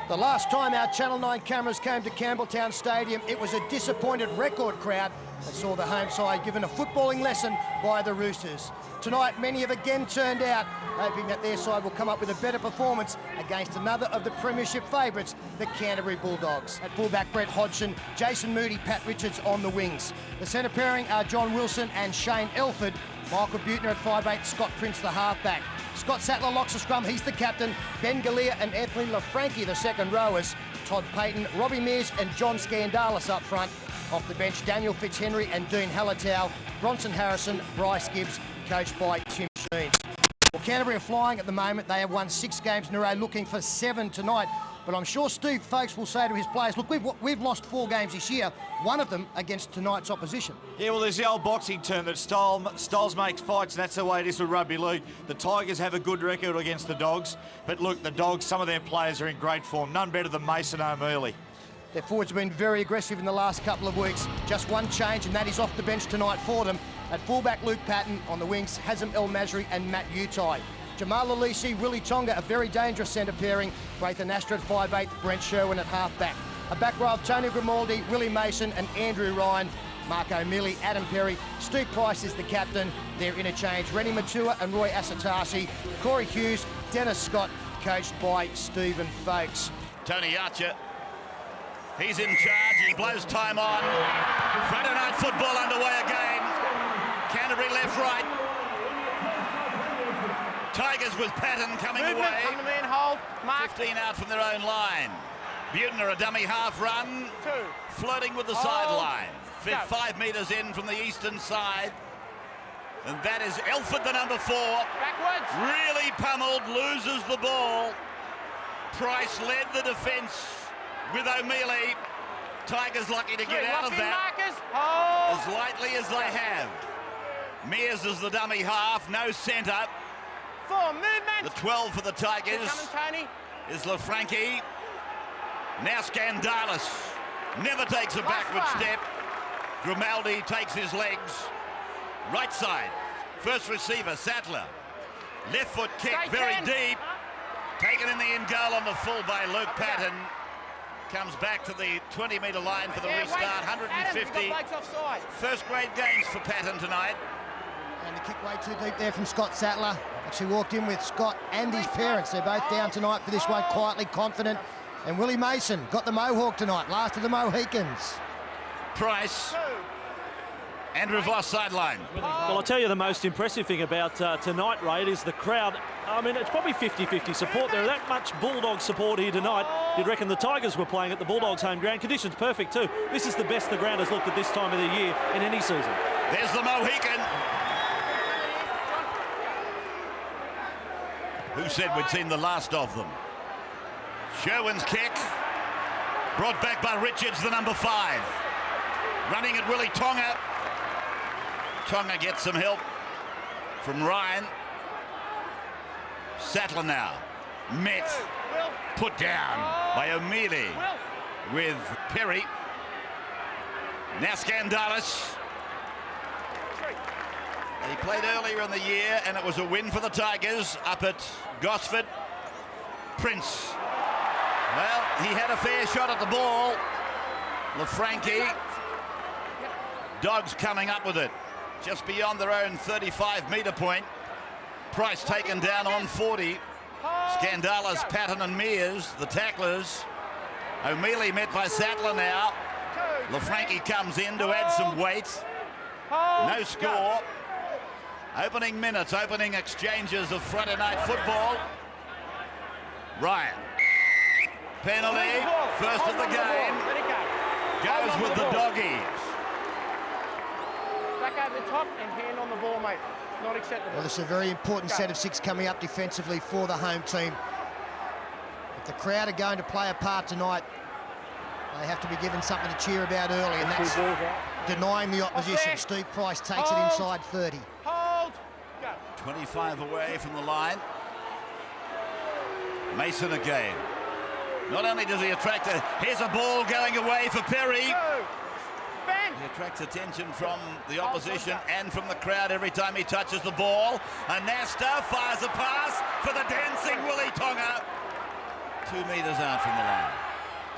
The last time our Channel 9 cameras came to Campbelltown Stadium, it was a disappointed record crowd that saw the home side given a footballing lesson by the Roosters. Tonight, many have again turned out, hoping that their side will come up with a better performance against another of the premiership favourites, the Canterbury Bulldogs. At fullback, Brett Hodgson, Jason Moody, Pat Richards on the wings. The centre pairing are John Wilson and Shane Elford. Michael Butner at 5'8", Scott Prince the halfback. Scott Sattler locks the scrum, he's the captain. Ben Galea and Anthony LaFranchi the second rowers. Todd Payton, Robbie Mears and John Scandalis up front. Off the bench, Daniel Fitzhenry and Dean Hallertau. Bronson Harrison, Bryce Gibbs, coached by Tim Sheen. Well, Canterbury are flying at the moment. They have won 6 games in a row, looking for 7 tonight. But I'm sure Steve Folkes will say to his players, look, we've lost 4 games this year, one of them against tonight's opposition. Yeah, well, there's the old boxing term that styles makes fights, and that's the way it is with rugby league. The Tigers have a good record against the Dogs, but look, the Dogs, some of their players are in great form. None better than Mason O'Mealy. Their forwards have been very aggressive in the last couple of weeks. Just one change, and that is off the bench tonight for them. At fullback, Luke Patton. On the wings, Hazem El Masri and Matt Utai. Jamal Alisi, Willie Tonga, a very dangerous centre pairing. Braithen Astor at 5'8", Brent Sherwin at half-back. A back row of Tony Grimaldi, Willie Mason and Andrew Ryan. Mark O'Mealy, Adam Perry. Steve Price is the captain. Their interchange, Rennie Matua and Roy Asatasi. Corey Hughes, Dennis Scott, coached by Stephen Folkes. Tony Archer, he's in charge, he blows time on. Friday night football underway again. Canterbury left, right. Tigers with Patton coming away. Come in, hold, mark. 15 out from their own line. Butner, a dummy half run. 2. Floating with the sideline. 5 metres in from the eastern side. And that is Elford, the number 4. Backwards. Really pummeled, loses the ball. Price led the defence with O'Mealy. Tigers lucky to get out of that as lightly as they have. Mears is the dummy half, no centre. 4, movement. The 12 for the Tigers Coming, Tony. is LaFranchi. Now Scandalis never takes a backward step. Grimaldi takes his legs. Right side, first receiver, Sattler. Left foot kick, very deep. Taken in the end goal on the full by Luke Patton. Comes back to the 20-metre line for the restart, 150. First grade games for Patton tonight. And the kick way too deep there from Scott Sattler. Actually walked in with Scott and his parents. They're both down tonight for this one, quietly confident. And Willie Mason got the Mohawk tonight, last of the Mohicans. Price. Andrew Voss sideline. Well, I'll tell you the most impressive thing about tonight, Ray, is the crowd. I mean, it's probably 50-50 support. There are that much Bulldog support here tonight. You'd reckon the Tigers were playing at the Bulldogs' home ground. Conditions perfect too. This is the best the ground has looked at this time of the year in any season. There's the Mohican. Who said we'd seen the last of them? Sherwin's kick. Brought back by Richards, the number 5. Running at Willie Tonga. Tonga gets some help from Ryan. Sattler now. Met. Put down by O'Mealy with Perry. Now Scandalis. He played earlier in the year and it was a win for the Tigers up at Gosford. Prince. Well, he had a fair shot at the ball. LaFranchi. Dogs coming up with it. Just beyond their own 35-metre point. Price taken down on 40. Scandalis, Patton and Mears, the tacklers. O'Mealy met by Sattler now. LaFranchi comes in to add some weight. No score. Opening minutes, opening exchanges of Friday night football. Ryan. Penalty, first of the game. Goes with the Doggies. Back over the top and hand on the ball, mate. Not acceptable. Well, this is a very important set of 6 coming up defensively for the home team. If the crowd are going to play a part tonight, they have to be given something to cheer about early, and that's denying the opposition. Steve Price takes it inside 30. Hold. Go. 25 away from the line. Mason again. Not only does he attract here's a ball going away for Perry. He attracts attention from the opposition and from the crowd every time he touches the ball. Anasta fires a pass for the dancing Willie Tonga. 2 metres out from the line.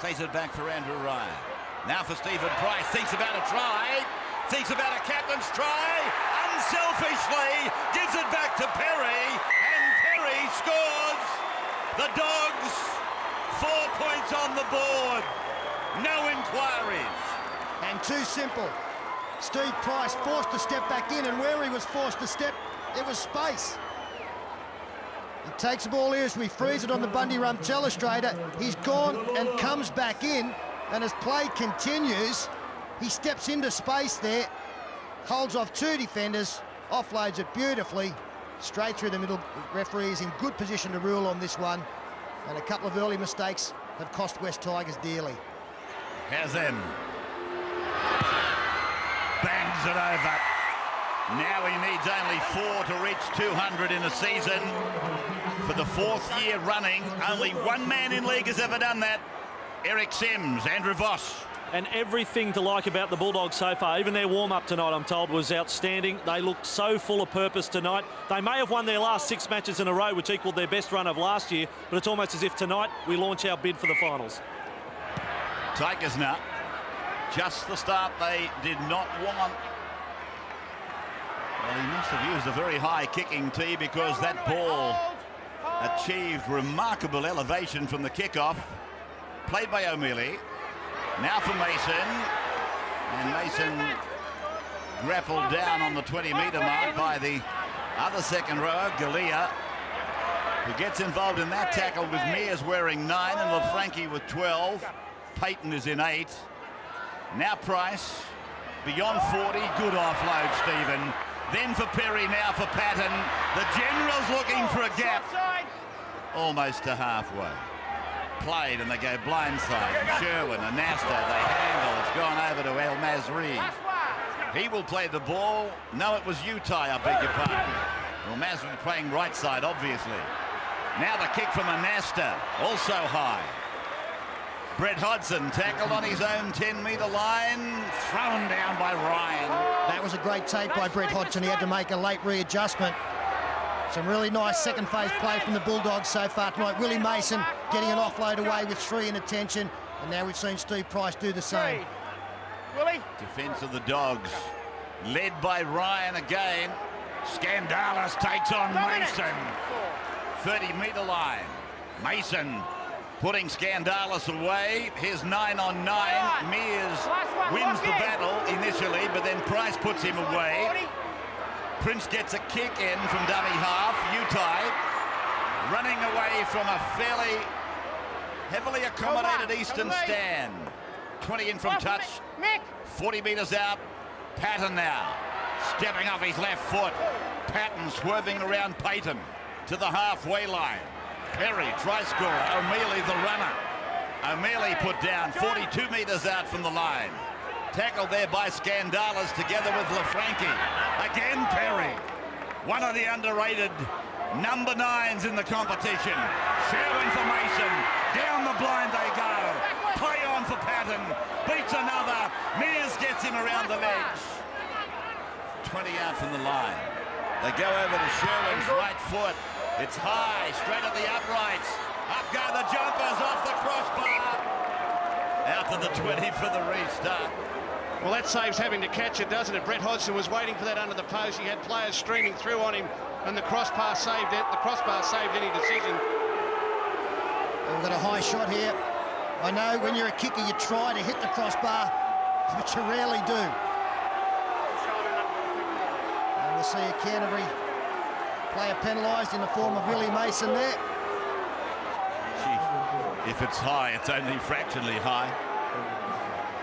Plays it back for Andrew Ryan. Now for Stephen Price. Thinks about a try. Thinks about a captain's try. Unselfishly gives it back to Perry. And Perry scores. The Dogs, 4 points on the board. No inquiries. And too simple. Steve Price forced to step back in, and where he was forced to step, it was space. He takes the ball here as we freeze it on the Bundy Rum telestrator. He's gone and comes back in, and as play continues, he steps into space there, holds off 2 defenders, offloads it beautifully, straight through the middle. The referee is in good position to rule on this one, and a couple of early mistakes have cost West Tigers dearly. Has him. Bangs it over. Now he needs only 4 to reach 200 in a season. For the 4th year running, only one man in league has ever done that. Eric Sims, Andrew Voss. And everything to like about the Bulldogs so far. Even their warm-up tonight, I'm told, was outstanding. They looked so full of purpose tonight. They may have won their last 6 matches in a row, which equalled their best run of last year, but it's almost as if tonight we launch our bid for the finals. Tigers now. Just the start they did not want. Well, he must have used a very high kicking tee, because that ball achieved remarkable elevation from the kickoff. Played by O'Mealy. Now for Mason. And Mason grappled down on the 20-metre mark by the other second rower, Galea, who gets involved in that tackle with Mears wearing 9 and LaFranchi with 12. Payton is in 8. Now Price, beyond 40, good offload, Stephen. Then for Perry, now for Patton. The General's looking for a gap. Almost to halfway. Played and they go blindside. Sherwin, Anasta, they handle. It's gone over to El Masri. He will play the ball. No, it was Utai, I beg your pardon. Well, Masri playing right side, obviously. Now the kick from Anasta, also high. Brett Hodgson tackled on his own 10-metre line, thrown down by Ryan. That was a great take by Brett Hodgson. He had to make a late readjustment. Some really nice second phase play from the Bulldogs so far tonight. Willie Mason getting an offload away with 3 in attention. And now we've seen Steve Price do the same. Willie. Defence of the Dogs, led by Ryan again. Scandalis takes on Mason. 30-metre line. Mason putting Scandalis away. Here's 9 on 9. Mears wins the battle initially, but then Price puts him away. Prince gets a kick in from dummy half. Utai running away from a fairly heavily accommodated eastern stand. 20 in from touch. 40 metres out. Patton now stepping off his left foot. Patton swerving around Payton to the halfway line. Perry, try scorer. O'Mealy the runner. O'Mealy put down 42 metres out from the line. Tackled there by Scandalis together with LaFranchi. Again Perry. One of the underrated number 9s in the competition. Sherwin for Mason. Down the blind they go. Play on for Patton. Beats another. Mears gets him around the legs. 20 out from the line. They go over to Sherwin's right foot. It's high, straight at the uprights. Up go the jumpers, off the crossbar. Out to the 20 for the restart. Well, that saves having to catch it, doesn't it? Brett Hodgson was waiting for that under the post. He had players streaming through on him, and the crossbar saved it. The crossbar saved any decision. We've got a high shot here. I know when you're a kicker, you try to hit the crossbar, but you rarely do. And we'll see a Canterbury player penalised in the form of Willie Mason there. Gee, if it's high, it's only fractionally high.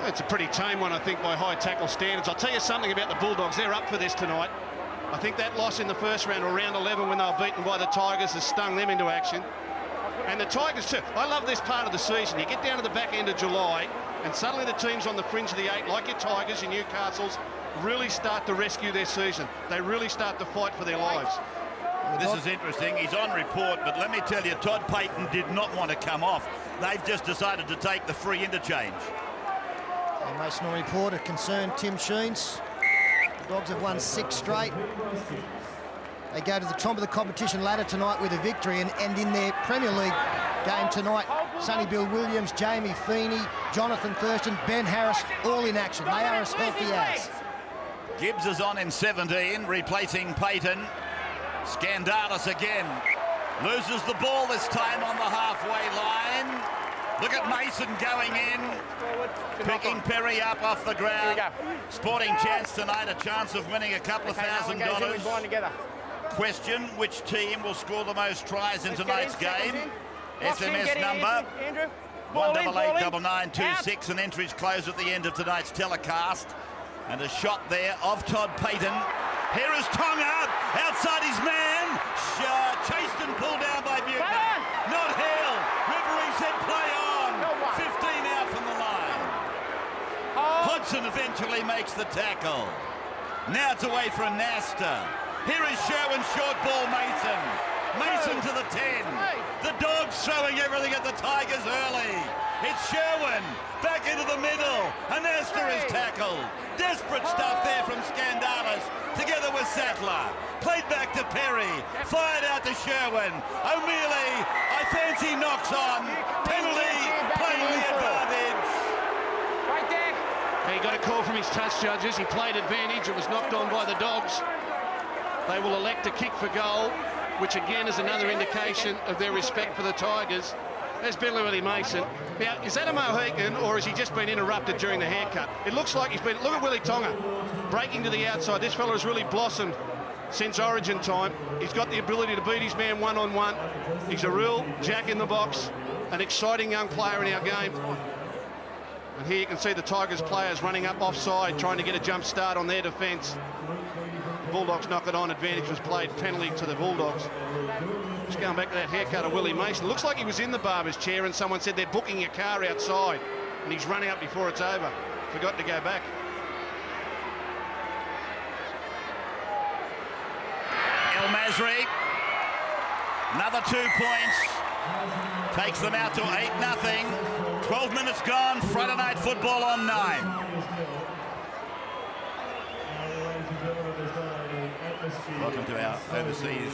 It's a pretty tame one, I think, by high tackle standards. I'll tell you something about the Bulldogs. They're up for this tonight. I think that loss in the first round, or round 11, when they were beaten by the Tigers, has stung them into action. And the Tigers too. I love this part of the season. You get down to the back end of July, and suddenly the teams on the fringe of the 8, like your Tigers, your Newcastles, really start to rescue their season. They really start to fight for their lives. This is interesting. He's on report, but let me tell you, Todd Payton did not want to come off. They've just decided to take the free interchange. And Mason on report, a concerned Tim Sheens. The Dogs have won 6 straight. They go to the top of the competition ladder tonight with a victory, and in their Premier League game tonight, Sonny Bill Williams, Jamie Feeney, Jonathan Thurston, Ben Harris, all in action. They are as healthy as. Gibbs is on in 17, replacing Payton. Skandalis again. Loses the ball this time on the halfway line. Look at Mason going in. Picking Perry up off the ground. Sporting chance tonight, a chance of winning a couple of $1,000. Question, which team will score the most tries in tonight's game? SMS number 1889926, and entries close at the end of tonight's telecast. And a shot there of Todd Payton. Here is Tonga, outside his man. Chased and pulled down by Buechner. Not Hale. Referee said play on. 15 out from the line. Hodgson eventually makes the tackle. Now it's away for a Nasta. Here is Sherwin, short ball, Mason. Mason to the 10. The Dogs throwing everything at the Tigers early. It's Sherwin, back into the middle. Anasta is tackled. Desperate stuff there from Skandalis, together with Sattler. Played back to Perry, fired out to Sherwin. O'Mealy, I fancy knocks on. Penalty, playing the advantage. Right there. He got a call from his touch judges. He played advantage. It was knocked on by the Dogs. They will elect to kick for goal, which again is another indication of their respect for the Tigers. There's Billy Willie Mason. Now, is that a Mohican, or has he just been interrupted during the haircut? It looks like he's been... Look at Willie Tonga, breaking to the outside. This fella has really blossomed since Origin time. He's got the ability to beat his man one-on-one. He's a real jack in the box, an exciting young player in our game. And here you can see the Tigers players running up offside, trying to get a jump start on their defence. The Bulldogs knock it on. Advantage was played, penalty to the Bulldogs. Just going back to that haircut of Willie Mason. Looks like he was in the barber's chair and someone said they're booking your car outside and he's running up before it's over. Forgot to go back. El Masri, another 2 points. Takes them out to 8-0. 12 minutes gone. Friday Night Football on 9. Welcome to our overseas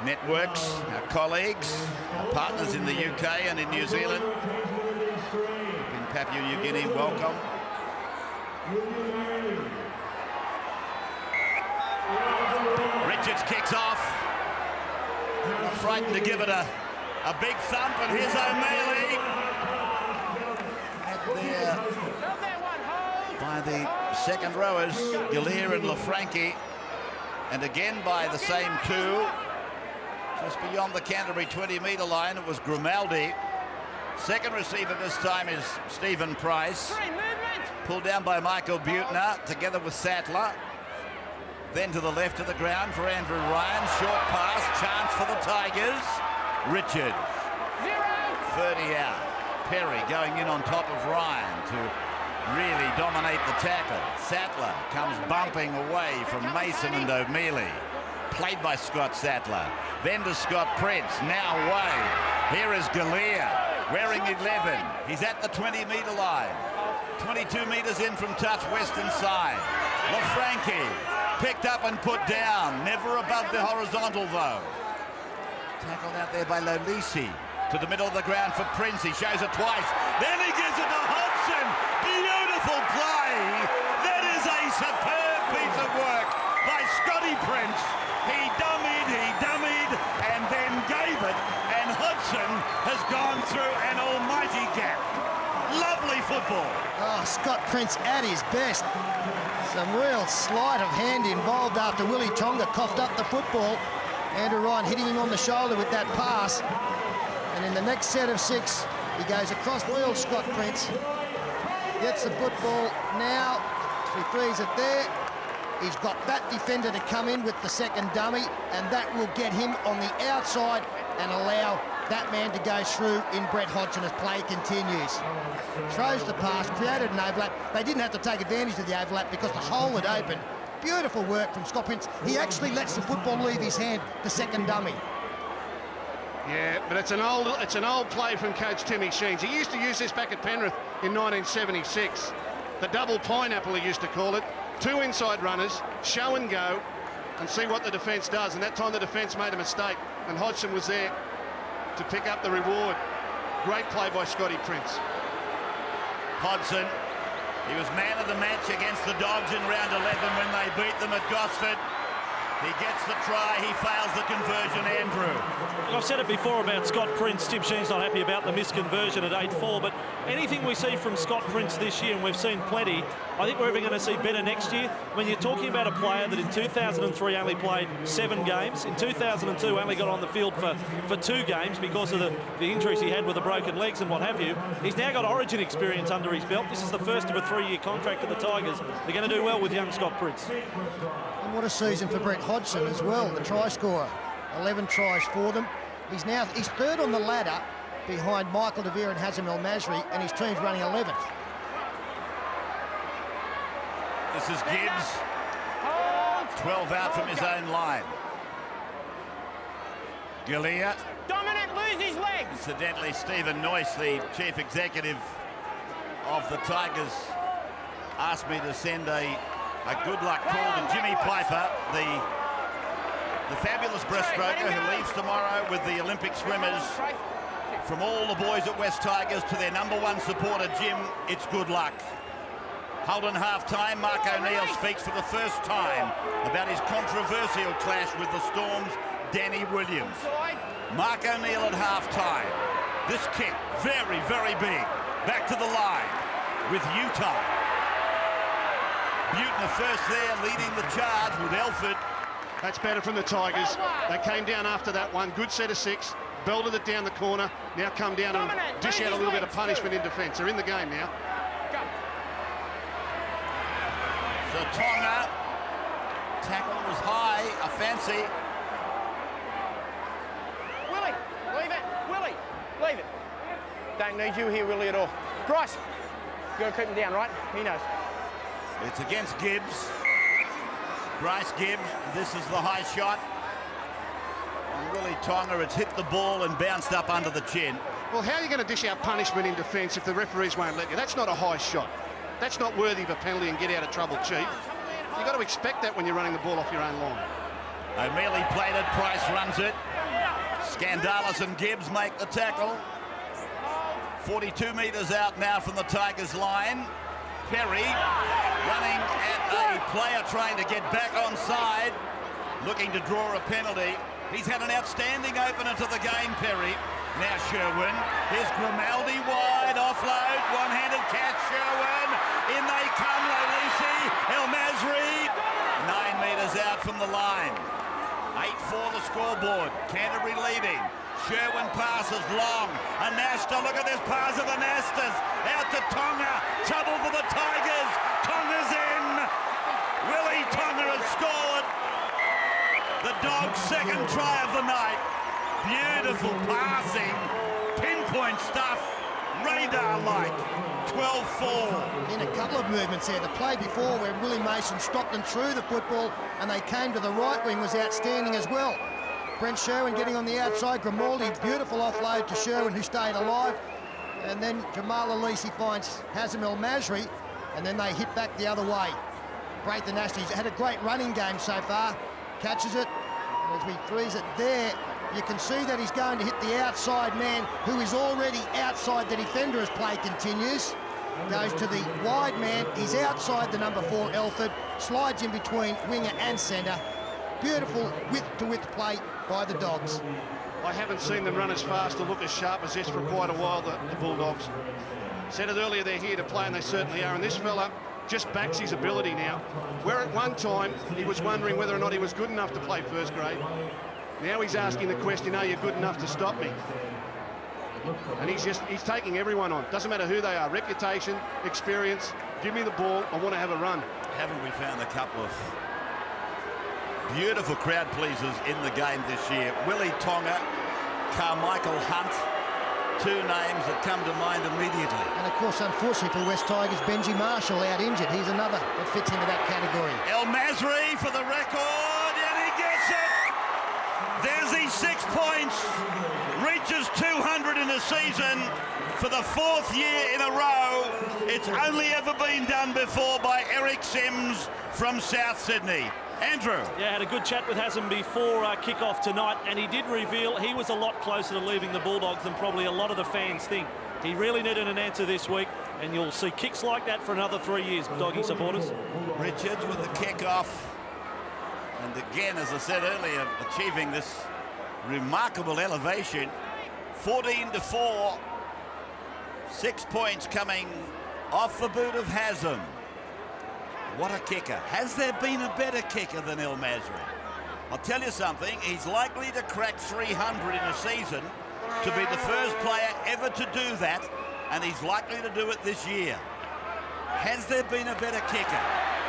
networks, our colleagues, our partners in the UK and in New Zealand. In Papua New Guinea, welcome. Richards kicks off. Frightened to give it a big thump, and here's O'Mealy. There by the second rowers, Gallier and Lafranchi. And again by the same two. Just beyond the Canterbury 20-metre line, it was Grimaldi. Second receiver this time is Stephen Price. Pulled down by Michael Buechner, together with Sattler. Then to the left of the ground for Andrew Ryan. Short pass, chance for the Tigers. Richard, 30 out. Perry going in on top of Ryan to really dominate the tackle. Sattler comes bumping away from Mason and O'Mealy. Played by Scott Sattler. Then to Scott Prince, now away. Here is Gallier, wearing 11. He's at the 20-metre line. 22 metres in from touch, western side. Lafranchi, picked up and put down. Never above the horizontal, though. Tackled out there by Lolisi. To the middle of the ground for Prince. He shows it twice. Then he gives it to Hodgson. Beautiful play. That is a superb piece of work by Scotty Prince. He dummied, and then gave it. And Hodgson has gone through an almighty gap. Lovely football. Oh, Scott Prince at his best. Some real sleight of hand involved after Willie Tonga coughed up the football. Andrew Ryan hitting him on the shoulder with that pass. And in the next set of 6, he goes across the Scott Prince. Gets the football now. He threes it there. He's got that defender to come in with the second dummy, and that will get him on the outside and allow that man to go through in Brett Hodgson as play continues. Throws the pass, created an overlap. They didn't have to take advantage of the overlap because the hole had opened. Beautiful work from Scott Prince. He actually lets the football leave his hand, the second dummy. Yeah, but it's an old play from Coach Timmy Sheens. He used to use this back at Penrith in 1976. The double pineapple, he used to call it. 2 inside runners, show and go, and see what the defence does. And that time the defence made a mistake, and Hodgson was there to pick up the reward. Great play by Scotty Prince. Hodgson, he was man of the match against the Dogs in round 11 when they beat them at Gosford. He gets the try, he fails the conversion, Andrew. I've said it before about Scott Prince. Tim Sheen's not happy about the misconversion at 8-4, but anything we see from Scott Prince this year, and we've seen plenty, I think we're even going to see better next year. When you're talking about a player that in 2003 only played 7 games, in 2002 only got on the field for 2 games because of the injuries he had with the broken legs and what have you. He's now got Origin experience under his belt. This is the first of a 3-year contract at the Tigers. They're going to do well with young Scott Prince. And what a season for Brett Hodgson as well, the try scorer. 11 tries for them. He's 3rd on the ladder behind Michael De Vere and Hazem El Masri, and his team's running 11th. This is Gibbs. 12 out from his own line. Galea. Dominic, lose his legs. Incidentally, Stephen Noyce, the chief executive of the Tigers, asked me to send a good luck call to Jimmy Piper, the fabulous breaststroker who leaves tomorrow with the Olympic swimmers. From all the boys at West Tigers to their #1 supporter, Jim, it's good luck. Holden half-time, Mark O'Neill speaks for the first time about his controversial clash with the Storm's Danny Williams. Mark O'Neill at half-time. This kick, very, very big. Back to the line with Utah. Butner first there, leading the charge with Elford. That's better from the Tigers. They came down after that one. Good set of 6. Belted it down the corner. Now come down and dish out a little bit of punishment in defence. They're in the game now. So Tonga, tackle was high, a fancy. Willie, leave it. Willie, leave it. Don't need you here, Willie, at all. Bryce, you got to keep him down, right? He knows. It's against Gibbs. Bryce Gibbs, this is the high shot. And Willie Tonga, it's hit the ball and bounced up under the chin. Well, how are you going to dish out punishment in defence if the referees won't let you? That's not a high shot. That's not worthy of a penalty and get out of trouble cheap. You've got to expect that when you're running the ball off your own line. O'Mealy played it, Price runs it. Scandalis and Gibbs make the tackle. 42 metres out now from the Tigers line. Perry running at a player trying to get back onside, looking to draw a penalty. He's had an outstanding opener to the game, Perry. Now Sherwin. Here's Grimaldi wide, offload, one-handed catch, Sherwin. In they come, Lolisi, El Masri. 9 metres out from the line. 8-4 the scoreboard. Canterbury leading. Sherwin passes long. Anasta, look at this pass of Anastas. Out to Tonga. Trouble for the Tigers. Tonga's in. Willie Tonga has scored. The Dogs' second try of the night. Beautiful passing. Pinpoint stuff. Radar-like. 12-4. In a couple of movements there. The play before where Willie Mason stopped and threw the football and they came to the right wing was outstanding as well. Brent Sherwin getting on the outside. Grimaldi, beautiful offload to Sherwin who stayed alive. And then Jamal Alisi finds Hazem El Masri and then they hit back the other way. Braithen Ashley's had a great running game so far. Catches it. And as he threes it there, you can see that he's going to hit the outside man who is already outside the defender as play continues. Goes to the wide man. He's outside the #4, Elford. Slides in between winger and centre. Beautiful width-to-width play by the Dogs. I haven't seen them run as fast or look as sharp as this for quite a while, the Bulldogs. Said it earlier, they're here to play, and they certainly are. And this fella just backs his ability now. Where at one time he was wondering whether or not he was good enough to play first grade, now he's asking the question, are you good enough to stop me? And he's taking everyone on. Doesn't matter who they are. Reputation, experience, give me the ball, I want to have a run. Haven't we found a couple of beautiful crowd pleasers in the game this year? Willie Tonga, Carmichael Hunt, 2 names that come to mind immediately. And of course, unfortunately for West Tigers, Benji Marshall out injured. He's another that fits into that category. El Masri for the record, and he gets it. There's his 6 points. Catches 200 in a season for the 4th year in a row. It's only ever been done before by Eric Sims from South Sydney. Andrew. Yeah, had a good chat with Hassan before kick-off tonight, and he did reveal he was a lot closer to leaving the Bulldogs than probably a lot of the fans think. He really needed an answer this week, and you'll see kicks like that for another 3 years, Doggy supporters. Richards with the kick-off. And again, as I said earlier, achieving this remarkable elevation. 14-4. 6 points coming off the boot of Hassan. What a kicker. Has there been a better kicker than El Masri? I'll tell you something, he's likely to crack 300 in a season, to be the first player ever to do that, and he's likely to do it this year. Has there been a better kicker?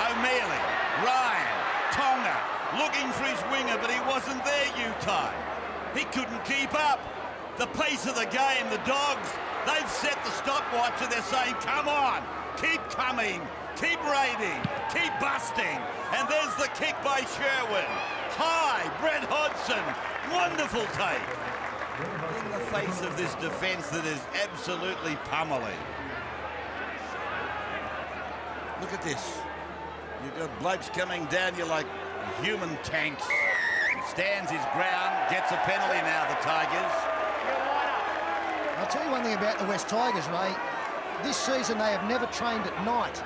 O'Mealy, Ryan, Tonga, looking for his winger, but he wasn't there, U-time. He couldn't keep up. The pace of the game, the Dogs, they've set the stopwatch and they're saying, come on, keep coming, keep raiding, keep busting. And there's the kick by Sherwin. High, Brett Hodgson, wonderful take. In the face of this defence that is absolutely pummeling. Look at this. You've got blokes coming down you like human tanks. Stands his ground, gets a penalty now, the Tigers. I'll tell you one thing about the West Tigers, Ray. This season they have never trained at night,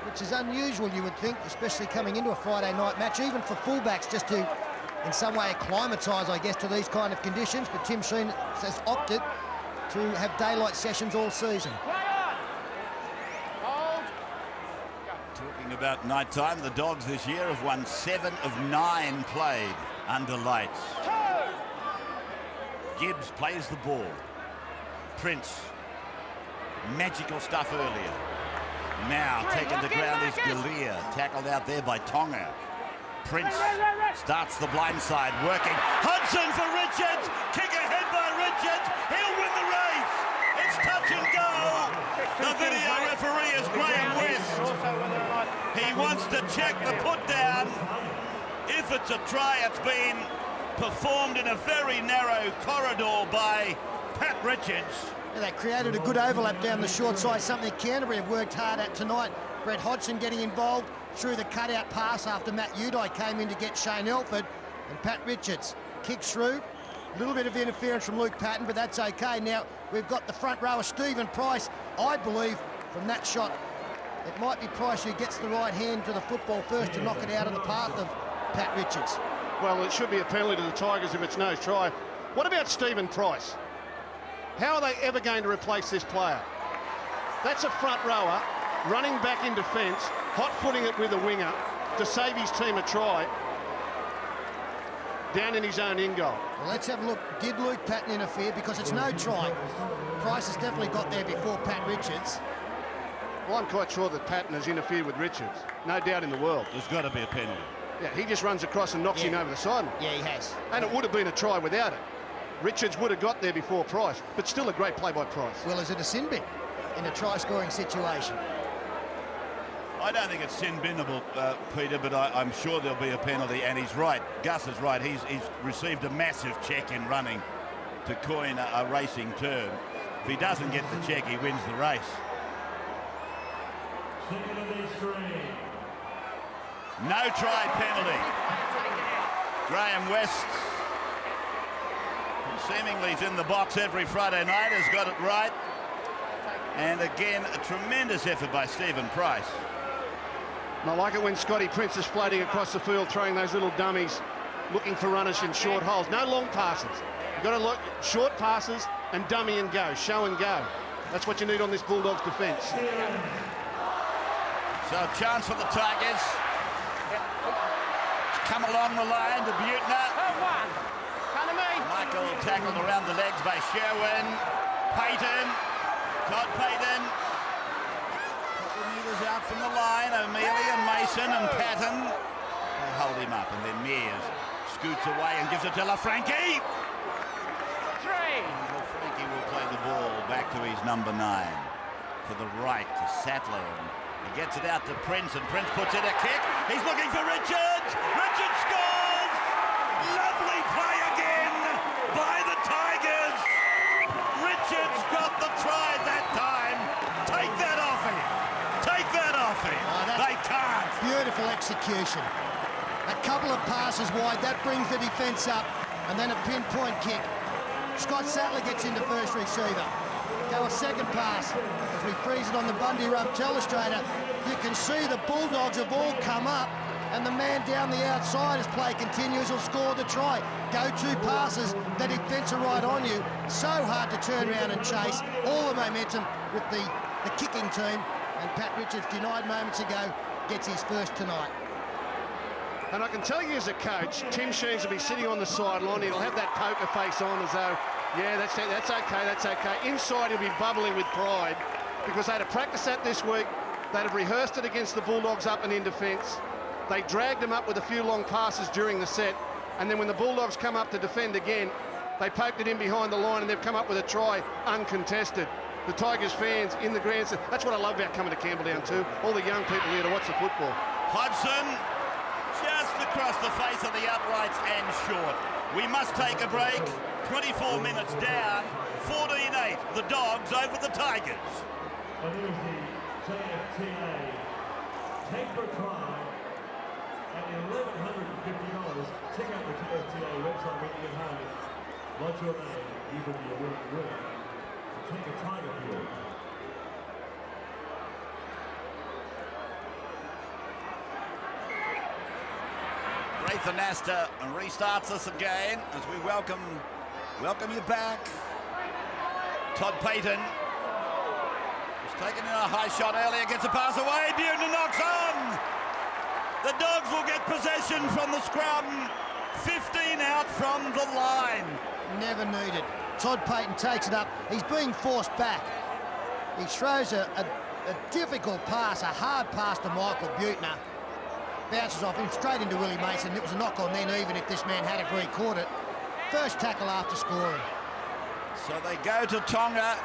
which is unusual, you would think, especially coming into a Friday night match, even for fullbacks, just to, in some way, acclimatise, I guess, to these kind of conditions. But Tim Sheen has opted to have daylight sessions all season. Talking about night time, the Dogs this year have won 7 of 9 played under lights. Gibbs plays the ball. Prince, magical stuff earlier. Now taken to ground is Galea, tackled out there by Tonga. Prince starts the blind side, working. Hodgson for Richards, kick ahead by Richards, he'll win the race. It's touch and go. The video referee is Graham West. He wants to check the put down. If it's a try, it's been performed in a very narrow corridor by Pat Richards. Yeah, they created a good overlap down the short side, something Canterbury have worked hard at tonight. Brett Hodgson getting involved through the cutout pass after Matt Uday came in to get Shane Elford, and Pat Richards kicks through. A little bit of interference from Luke Patton, but that's okay. Now we've got the front rower, Stephen Price. I believe from that shot, it might be Price who gets the right hand to the football first to knock it out of the path of Pat Richards. Well, it should be a penalty to the Tigers if it's no try. What about Stephen Price? How are they ever going to replace this player? That's a front rower running back in defence, hot-footing it with a winger to save his team a try down in his own in goal. Well, let's have a look. Did Luke Patton interfere? Because it's no try. Price has definitely got there before Pat Richards. Well, I'm quite sure that Patton has interfered with Richards. No doubt in the world. There's got to be a penalty. Yeah, he just runs across and knocks him over the sideline. Yeah, he has. And it would have been a try without it. Richards would have got there before Price, but still a great play by Price. Well, is it a sin bin in a try-scoring situation? I don't think it's sin-binnable, Peter, but I'm sure there'll be a penalty, and he's right. Gus is right. He's received a massive check in running to coin a racing turn. If he doesn't get the check, he wins the race. No try penalty. Graham West, who seemingly is in the box every Friday night, has got it right. And again, a tremendous effort by Stephen Price. And I like it when Scotty Prince is floating across the field, throwing those little dummies, looking for runners in short holes. No long passes. You've got to look short passes and dummy and go, show and go. That's what you need on this Bulldogs defence. So a chance for the Tigers. Come along the line to Butner. Michael tackled around the legs by Sherwin. Payton. Todd Payton. Couple metres out from the line. O'Mealy and Mason and Patton. They hold him up, and then Mears scoots away and gives it to LaFranchi. LaFranchi will play the ball back to his number 9. To the right to Sattler. And he gets it out to Prince, and Prince puts in a kick. He's looking for Richards. Richards scores! Lovely play again by the Tigers. execution. A couple of passes wide, that brings the defence up, and then a pinpoint kick. Scott Sattler gets into first receiver. Go a second pass. As we freeze it on the Bundy Rub telestrator, you can see the Bulldogs have all come up, and the man down the outside as play continues will score the try. Go-to passes, the defence are right on you. So hard to turn around and chase. All the momentum with the kicking team, and Pat Richards, denied moments ago, gets his first tonight. And I can tell you as a coach, Tim Sheens will be sitting on the sideline. He'll have that poker face on as though, yeah, that's okay, that's okay. Inside he'll be bubbling with pride because they'd have practiced that this week. They'd have rehearsed it against the Bulldogs up and in defence. They dragged them up with a few long passes during the set. And then when the Bulldogs come up to defend again, they poked it in behind the line and they've come up with a try uncontested. The Tigers fans in the grandstand, that's what I love about coming to Campbelltown too. All the young people here to watch the football. Hodgson just across the face of the uprights and short. We must take a break. 24 minutes down, 14-8. The Dogs over the Tigers. And here's the JFTA take for try at $1,150. Check out the JFTA website when you get home. What's your name? You will be a winner. So take a Tiger field. Wraith Anasta restarts us again as we welcome you back. Todd Payton was taken in a high shot earlier, gets a pass away, Buchanan knocks on. The Dogs will get possession from the scrum, 15 out from the line. Never needed. Todd Payton takes it up. He's being forced back. He throws a difficult pass, a hard pass to Michael Buechner. Bounces off him straight into Willie Mason. It was a knock on then, even if this man had agreed caught it. First tackle after scoring. So they go to Tonga.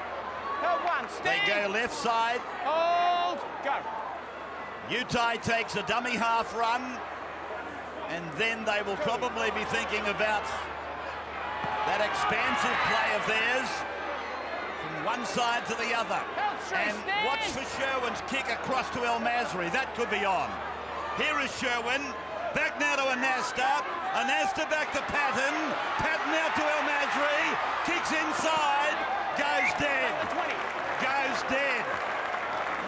They go left side. Hold, go. Utai takes a dummy half run, and then they will probably be thinking about that expansive play of theirs from one side to the other. And watch for Sherwin's kick across to El Masri. That could be on. Here is Sherwin, back now to Anasta, Anasta back to Patton, Patton out to El Masri, kicks inside, goes dead, goes dead.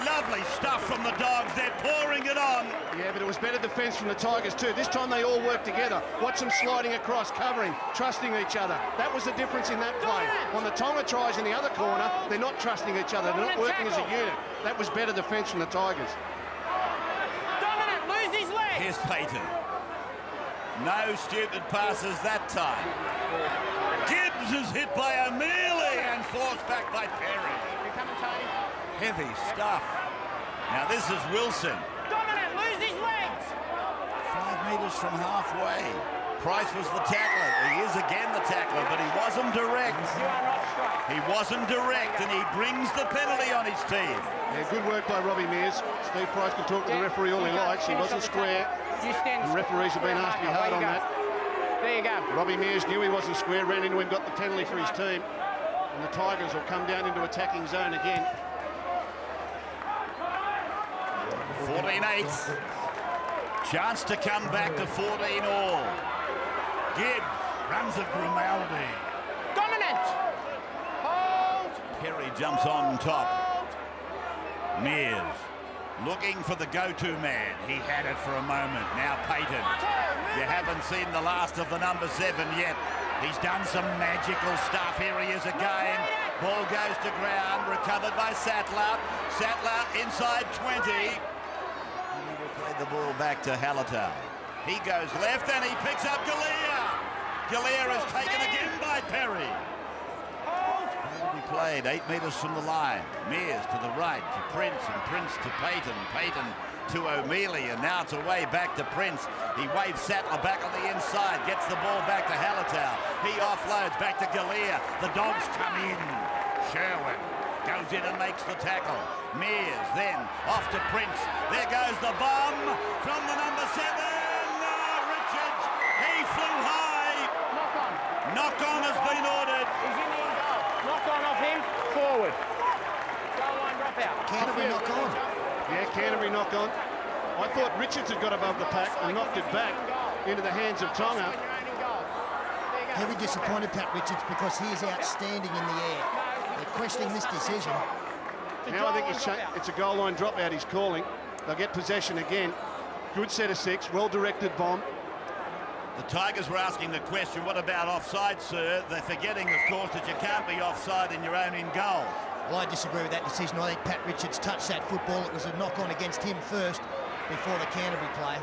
Lovely stuff from the Dogs, they're pouring it on. Yeah, but it was better defence from the Tigers too. This time they all worked together. Watch them sliding across, covering, trusting each other. That was the difference in that play. When the Tonga tries in the other corner, they're not trusting each other, they're not working as a unit. That was better defence from the Tigers. Here's Payton. No stupid passes that time. Gibbs is hit by O'Mealy and forced back by Perry. Heavy stuff. Now this is Wilson. Dominant, lose his legs. 5 metres from halfway. Price was the tackler. He is again the tackler, but he wasn't direct. You are not straight. He wasn't direct, and he brings the penalty on his team. Yeah, good work by Robbie Mears. Steve Price can talk to the referee all he likes. He wasn't square. The referees have been asked to be hard on that. There you go. Robbie Mears knew he wasn't square, ran into him, got the penalty for his team. And the Tigers will come down into attacking zone again. 14-8. Chance to come back to 14 all. Gibb runs at Grimaldi. Dominant. Hold. Perry jumps on top. Hold. Mears looking for the go-to man. He had it for a moment. Now Payton. You haven't seen the last of the number 7 yet. He's done some magical stuff. Here he is again. Ball goes to ground. Recovered by Sattler. Sattler inside 20. And he will play the ball back to Hallertau. He goes left and he picks up Galea. Galea is taken again by Perry. Will be played 8 metres from the line. Mears to the right to Prince, and Prince to Payton. Payton to O'Mealy, and now it's away back to Prince. He waves Sattler back on the inside, gets the ball back to Hallertau. He offloads back to Galea. The Dogs come in. Sherwin goes in and makes the tackle. Mears then off to Prince. There goes the bomb from the number 7. Richards, he flew high. Knock on. Knock on has been ordered. He's in the end goal. Knock on off him. Forward. Goal line drop out. Canterbury knock on. Yeah, Canterbury knock on. I thought Richards had got above the pack and knocked it back into the hands of Tonga. Heavy disappointed, Pat Richards, because he is outstanding in the air. They're questioning this decision. Now I think it's a goal line dropout he's calling. They'll get possession again. Good set of 6, well-directed bomb. The Tigers were asking the question, what about offside, sir? They're forgetting, of course, that you can't be offside in your own in goal. Well, I disagree with that decision. I think Pat Richards touched that football. It was a knock-on against him first before the Canterbury play.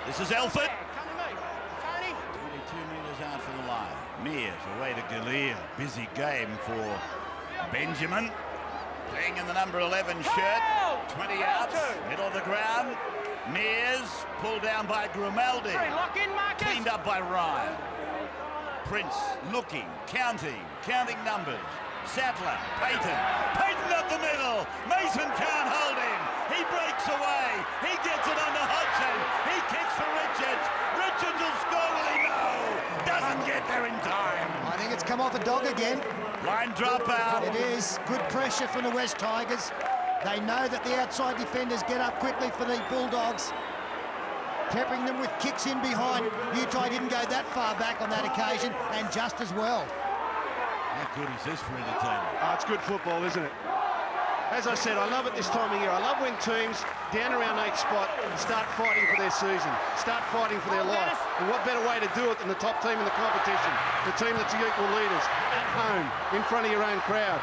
This is Elford. 22 metres out from the line. Mears away to Galea. Busy game for Benjamin. Playing in the number 11 shirt. 20 out, middle of the ground. Mears pulled down by Grimaldi. Cleaned up by Ryan. Prince looking, counting numbers. Sattler, Payton up the middle. Mason can't hold him. He breaks away. He gets it under Hodgson. He kicks for Richards. Richards will score, will he? No! Doesn't get there in time. I think it's come off a dog again. Line dropout. It is. Good pressure from the West Tigers. They know that the outside defenders get up quickly for the Bulldogs. Peppering them with kicks in behind. Utah didn't go that far back on that occasion, and just as well. How good is this for entertainment? Oh, it's good football, isn't it? As I said, I love it this time of year. I love when teams down around 8th spot start fighting for their season, start fighting for their life. And what better way to do it than the top team in the competition, the team that's the equal leaders, at home, in front of your own crowd.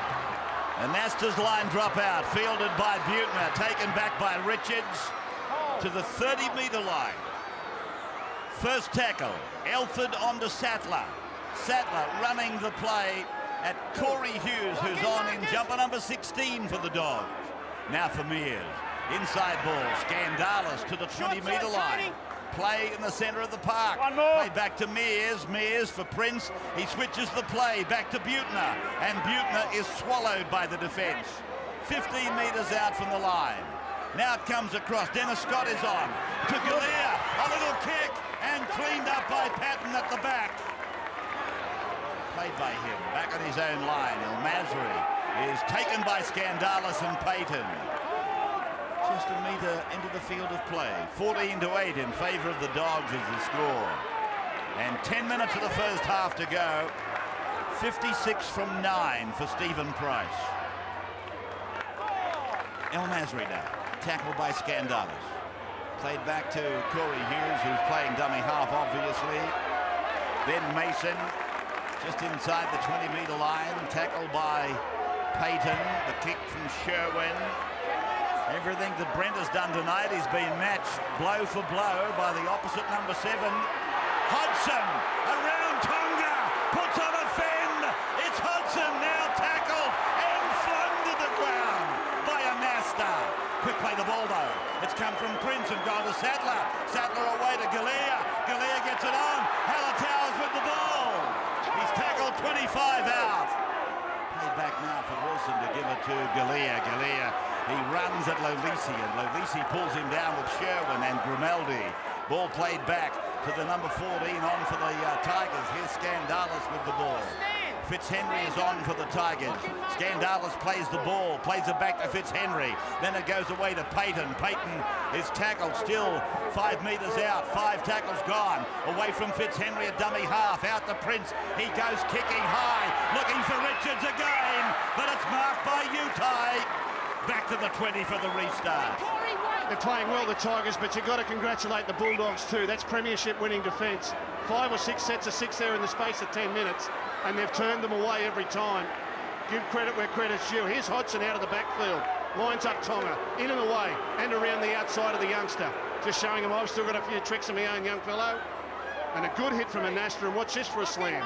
Anasta's line dropout, fielded by Butner, taken back by Richards to the 30-metre line. First tackle, Elford onto Sattler. Sattler running the play at Corey Hughes, who's on in jumper number 16 for the Dogs. Now for Mears. Inside ball, Scandalis to the 20-metre line. Play in the centre of the park. Play back to Mears. Mears for Prince. He switches the play back to Butner. And Butner is swallowed by the defence. 15 metres out from the line. Now it comes across. Dennis Scott is on. To Galea. A little kick. And cleaned up by Patton at the back. Played by him. Back on his own line. El Masri is taken by Scandalis and Payton. Just a metre into the field of play. 14-8 in favour of the Dogs is the score. And 10 minutes of the first half to go. 56 from 9 for Stephen Price. El Masri now. Tackled by Scandalis. Played back to Corey Hughes, who's playing dummy half, obviously. Then Mason, just inside the 20-metre line. Tackled by Payton. The kick from Sherwin. Everything that Brent has done tonight is been matched blow for blow by the opposite number 7. Hodgson around Tonga, puts on a fend. It's Hodgson now tackled and flung to the ground by Anasta. Quick play the ball though. It's come from Prince and gone to Sattler. Sattler away to Galea. Galea gets it on. Hallertauer's with the ball. He's tackled 25 out. Played back now for Wilson to give it to Galea. Galea. He runs at Lolisi, and Lolisi pulls him down with Sherwin and Grimaldi. Ball played back to the number 14 on for the Tigers. Here's Scandalis with the ball. Fitzhenry is on for the Tigers. Scandalis plays the ball, plays it back to Fitzhenry. Then it goes away to Payton. Payton is tackled still 5 metres out. 5 tackles gone. Away from Fitzhenry, a dummy half. Out to Prince. He goes kicking high, looking for Richards again, but it's marked by Utah. Back to the 20 for the restart. They're playing well, the Tigers, but you've got to congratulate the Bulldogs too. That's premiership winning defence. 5 or 6 sets of 6 there in the space of 10 minutes, and they've turned them away every time. Give credit where credit's due. Here's Hodgson out of the backfield. Lines up Tonga, in and away, and around the outside of the youngster. Just showing him I've still got a few tricks of my own, young fellow. And a good hit from Anasta, and watch this for a slam.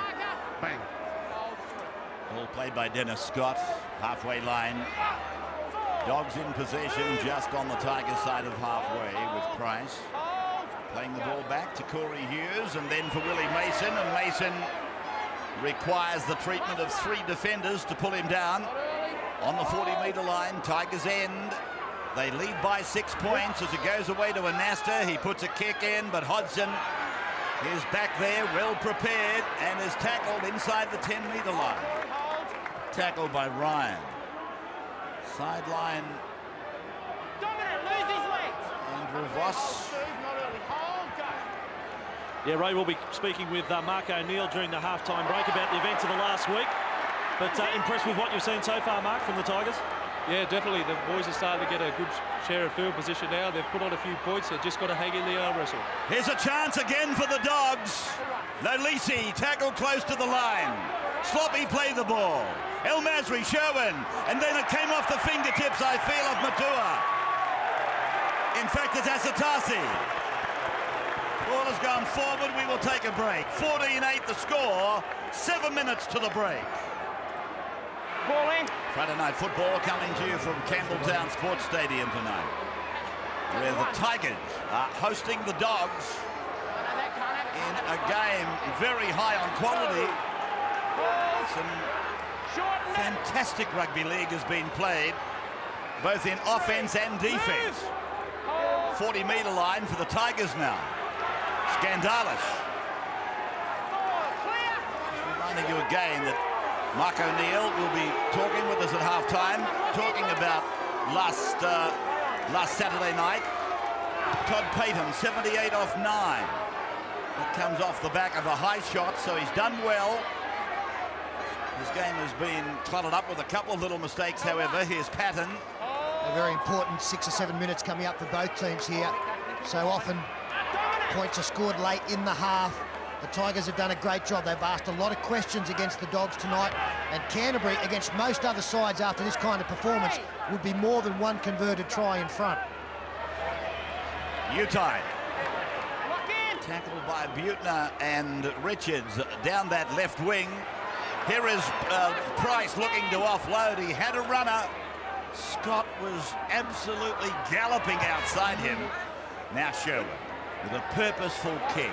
Bang. Ball played by Dennis Scott, halfway line. Dogs in possession just on the Tigers side of halfway with Price. Playing the ball back to Corey Hughes and then for Willie Mason. And Mason requires the treatment of 3 defenders to pull him down. On the 40-metre line, Tigers end. They lead by 6 points as it goes away to Anasta. He puts a kick in, but Hodgson is back there, well prepared, and is tackled inside the 10-metre line. Tackled by Ryan. Sideline. Dominant, lose his legs. Andrew Voss. Not early. Hold, go. Yeah, Ray will be speaking with Mark O'Neill during the halftime break about the events of the last week. But impressed with what you've seen so far, Mark, from the Tigers? Yeah, definitely. The boys are starting to get a good share of field position now. They've put on a few points. They've just got to hang in the arm wrestle. Here's a chance again for the Dogs. Lolisi tackled close to the line. Sloppy play the ball. El Masri, Sherwin, and then it came off the fingertips, I feel, of Matua. In fact, it's Asatasi. Ball has gone forward. We will take a break. 14-8 the score. 7 minutes to the break. Ball in. Friday night football coming to you from Campbelltown Sports Stadium tonight, where the Tigers are hosting the Dogs in a game very high on quality. Some fantastic rugby league has been played, both in offense and defense. 40-meter line for the Tigers now. Scandalis. Just reminding you again that Mark O'Neill will be talking with us at halftime, talking about last Saturday night. Todd Payton, 78 off 9. That comes off the back of a high shot, so he's done well. His game has been cluttered up with a couple of little mistakes, however. Here's Patton. A very important 6 or 7 minutes coming up for both teams here. So often points are scored late in the half. The Tigers have done a great job. They've asked a lot of questions against the Dogs tonight, and Canterbury, against most other sides after this kind of performance, would be more than one converted try in front. Utai. Tackled by Butner and Richards down that left wing. Here is Price looking to offload. He had a runner. Scott was absolutely galloping outside him. Now Sherwin with a purposeful kick.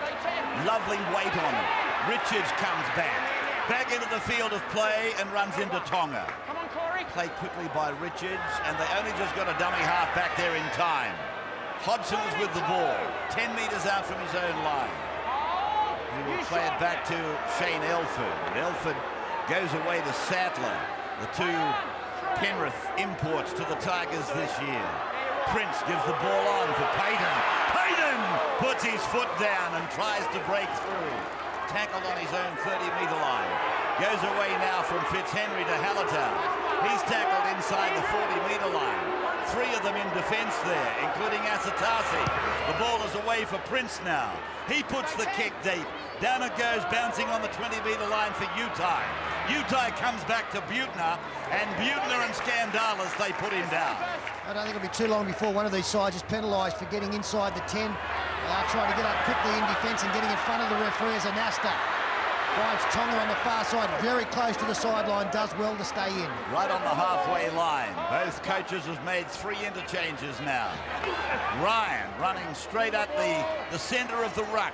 Lovely weight on it. Richards comes back into the field of play and runs into Tonga. Come on, Corey. Played quickly by Richards, and they only just got a dummy half back there in time. Hodgson is with the ball, 10 metres out from his own line. He will play it back to Shane Elford. And Elford goes away to Sattler, the two Penrith imports to the Tigers this year. Prince gives the ball on for Payton. Payton puts his foot down and tries to break through. Tackled on his own 30-metre line. Goes away now from Fitzhenry to Hallertau. He's tackled inside the 40-metre line. 3 of them in defence there, including Asatasi. The ball is away for Prince now. He puts the kick deep. Down it goes, bouncing on the 20-metre line for Utai. Utai comes back to Butner, and Butner and Scandalis, they put him down. I don't think it'll be too long before one of these sides is penalised for getting inside the 10. Trying to get up quickly in defence and getting in front of the referee as Anasta. Finds Tonga on the far side, very close to the sideline, does well to stay in. Right on the halfway line. Both coaches have made 3 interchanges now. Ryan running straight at the centre of the ruck.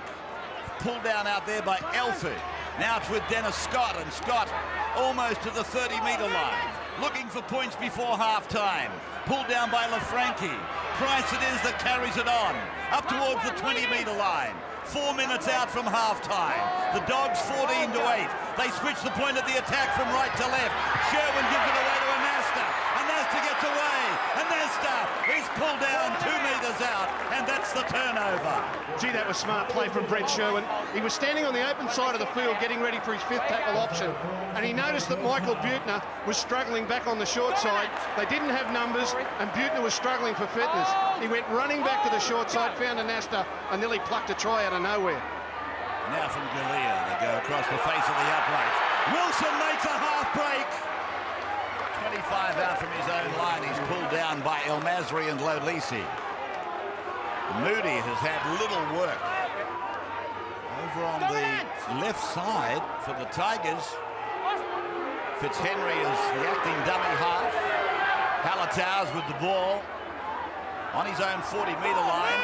Pulled down out there by Elford. Now it's with Dennis Scott, and Scott almost to the 30-metre line. Looking for points before half-time. Pulled down by LaFranchi. Price it is that carries it on. Up towards the 20-metre line. 4 minutes out from half-time. The Dogs 14-8. They switch the point of the attack from right to left. Sherwin gives it away to Anasta. Anasta gets away. Anasta is pulled down 2 metres out, and that's the turnover. Gee, that was smart play from Brent Sherwin. He was standing on the open side of the field getting ready for his 5th tackle option, and he noticed that Michael Butner was struggling back on the short side. They didn't have numbers, and Butner was struggling for fitness. He went running back to the short side, found Anasta, and nearly plucked a try out of nowhere. Now from Galea, they go across the face of the upright. Wilson makes a half break. 25 out from his own line. He's pulled down by El Masri and Lolisi. Moody has had little work. Over on the left side for the Tigers, Fitzhenry is the acting dummy half. Hallertau's with the ball on his own 40-metre line,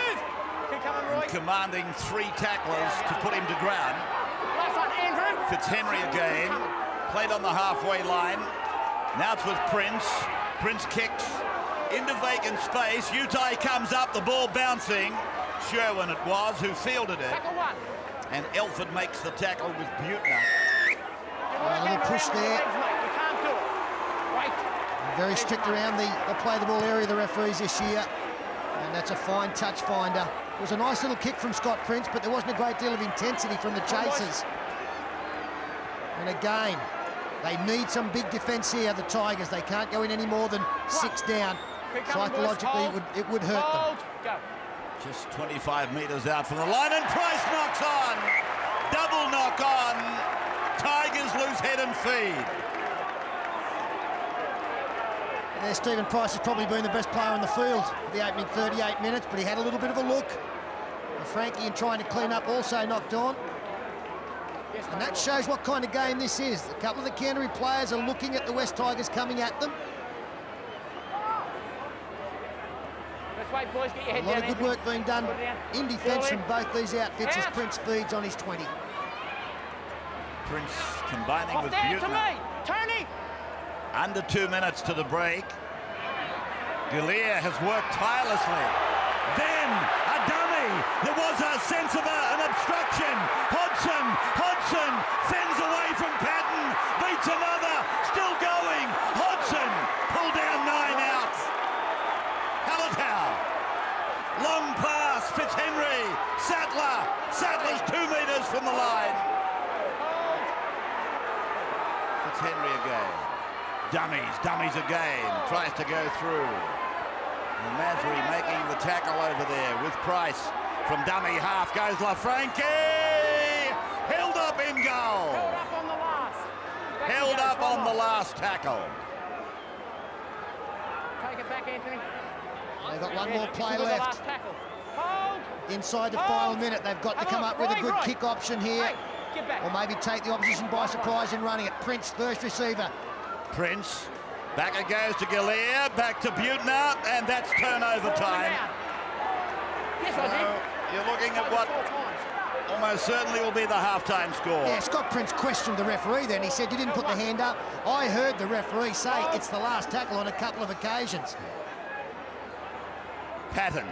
and commanding 3 tacklers to put him to ground. Fitzhenry again, played on the halfway line. Now it's with Prince. Prince kicks into vacant space. Utai comes up, the ball bouncing. Sherwin it was who fielded it. And Elford makes the tackle with Butner. A little push there. Very strict around the play the ball area, the referees this year. And that's a fine touch finder. It was a nice little kick from Scott Prince, but there wasn't a great deal of intensity from the chasers. And again, they need some big defence here, the Tigers. They can't go in any more than 6 down. Psychologically, it would hurt them. Go. Just 25 metres out from the line, and Price knocks on. Double knock on. Tigers lose head and feed. Yeah, Stephen Price has probably been the best player on the field for the opening 38 minutes, but he had a little bit of a look. And Frankie, in trying to clean up, also knocked on. And that shows what kind of game this is. A couple of the Canterbury players are looking at the West Tigers coming at them. Let's wait, boys. Get your head A lot down, of good work being done in defence from both these outfits as Out. Prince feeds on his 20. Prince combining Off with there to Butner. me. Tony. Under 2 minutes to the break. Galea has worked tirelessly. Then a dummy. There was a sense of an obstruction. Hodgson fends away from Patton. Beats another. Still going. Hodgson pulled down 9 outs. Hallertau. Long pass. Fitzhenry. Sattler's 2 metres from the line. Fitzhenry again. Dummies again. Tries to go through. And Masri making the tackle over there with Price. From dummy half goes LaFranchi. Held up in goal. Held up on the last. Back Held you go, up on the Tom. last tackle. Take it back, Anthony. They've got one Yeah, more this play is the left. last tackle. Hold. Inside the Hold. final minute, they've got to Have a come look. up with a good Right. kick option here. Hey, get back. Or maybe take the opposition by surprise in running it. Prince, first receiver. Prince. Back it goes to Galea. Back to Butner. And that's turnover time. Yes, I did. You're looking at what 4 times. almost certainly will be the halftime score. Yeah, Scott Prince questioned the referee then. He said, you didn't put the hand up. I heard the referee say it's the last tackle on a couple of occasions. Patton.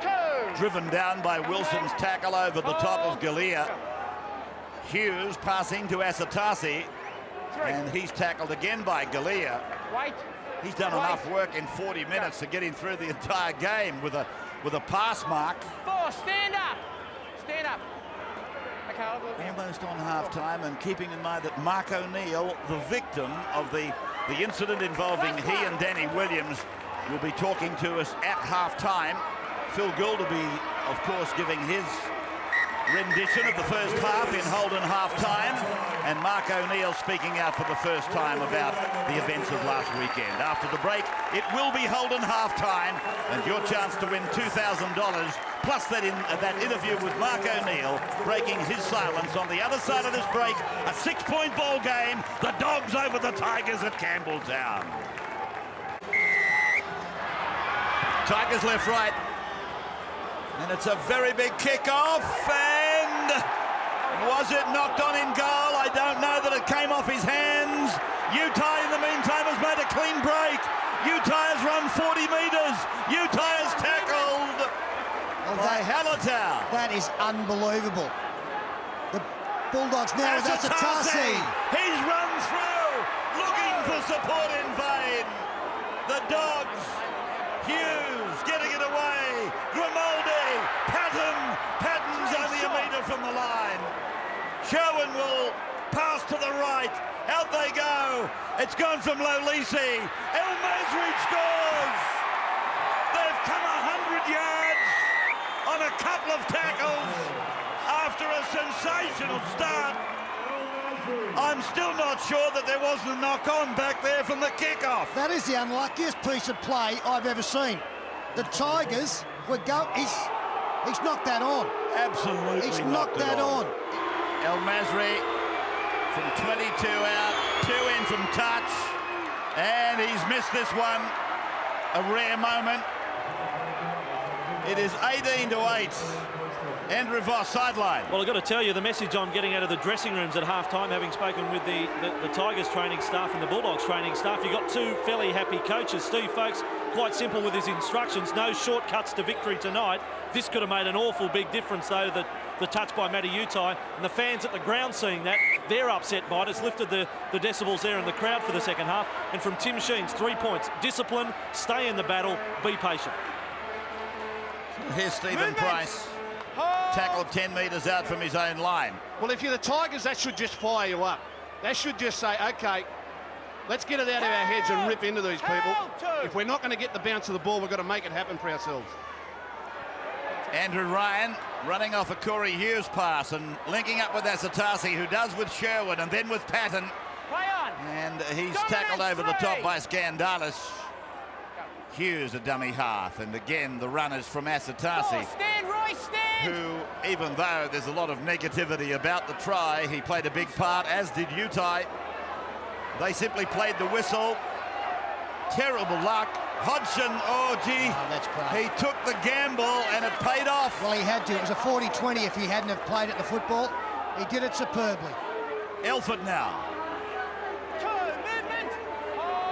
2. Driven down by Wilson's tackle over the top of Galea. Hughes passing to Asatasi. 3. And he's tackled again by Galea. Wait. He's done enough work in 40 minutes to get him through the entire game with a pass mark. 4. Stand up. Stand up. Okay, I'll look now. Almost on half-time, and keeping in mind that Mark O'Neill, the victim of the incident involving he and Danny Williams, will be talking to us at half-time. Phil Gould will be, of course, giving his rendition of the first half in Holden half-time, and Mark O'Neill speaking out for the first time about the events of last weekend. After the break, it will be Holden half-time, and your chance to win $2,000, plus that interview with Mark O'Neill, breaking his silence on the other side of this break. A 6-point ball game, the Dogs over the Tigers at Campbelltown. Tigers left, right. And it's a very big kick-off, and was it knocked on in goal? I don't know that it came off his hands. Utah, in the meantime, has made a clean break. Utah has run 40 metres. Utah is tackled by Hallertau. That is unbelievable. The Bulldogs now with Asatasi. He's run through, looking for support in vain. The Dogs, Hughes getting it away. Grimaldi, Patton's only a metre from the line. Sherwin will pass to the right. Out they go. It's gone from Lolisi. El Masri scores. They've come 100 yards on a couple of tackles after a sensational start. I'm still not sure that there wasn't a knock-on back there from the kickoff. That is the unluckiest piece of play I've ever seen. The Tigers were he's knocked that on. Absolutely. He's knocked that on. El Masri from 22 out, 2 in from touch, and he's missed this one. A rare moment. It is 18-8. Andrew Voss, sideline. Well, I've got to tell you, the message I'm getting out of the dressing rooms at half-time, having spoken with the Tigers training staff and the Bulldogs training staff, you've got 2 fairly happy coaches. Steve Folkes, quite simple with his instructions, no shortcuts to victory tonight. This could have made an awful big difference, though, that the touch by Matty Utai, and the fans at the ground seeing that, they're upset by it. It's lifted the decibels there in the crowd for the second half. And from Tim Sheens, 3 points. Discipline, stay in the battle, be patient. Here's Stephen Price, tackled 10 metres out from his own line. Well, if you're the Tigers, that should just fire you up. That should just say, OK, let's get it out of our heads and rip into these people. If we're not going to get the bounce of the ball, we've got to make it happen for ourselves. Andrew Ryan running off a Corey Hughes pass and linking up with Asatasi, who does with Sherwood and then with Patton. And he's tackled over the top by Scandalis. Hughes a dummy half, and again the runners from Asatasi, who, even though there's a lot of negativity about the try, he played a big part, as did Utai. They simply played the whistle. Terrible luck. Hodgson, oh gee, that's great. He took the gamble and it paid off. Well, he had to. It was a 40-20 if he hadn't have played at the football. He did it superbly. Elford now.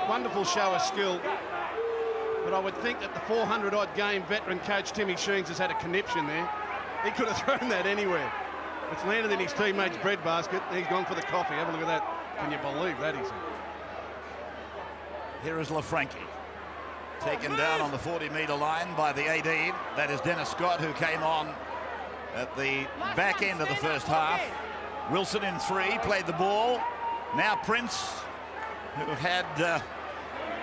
Wonderful show of skill. But I would think that the 400-odd game veteran coach Timmy Sheens has had a conniption there. He could have thrown that anywhere. It's landed in his teammate's breadbasket. He's gone for the coffee. Have a look at that. Can you believe that, he said. Here is LaFranchi. Taken down on the 40-metre line by the 18. That is Dennis Scott, who came on at the back end of the first half. Wilson in 3, played the ball. Now Prince, who had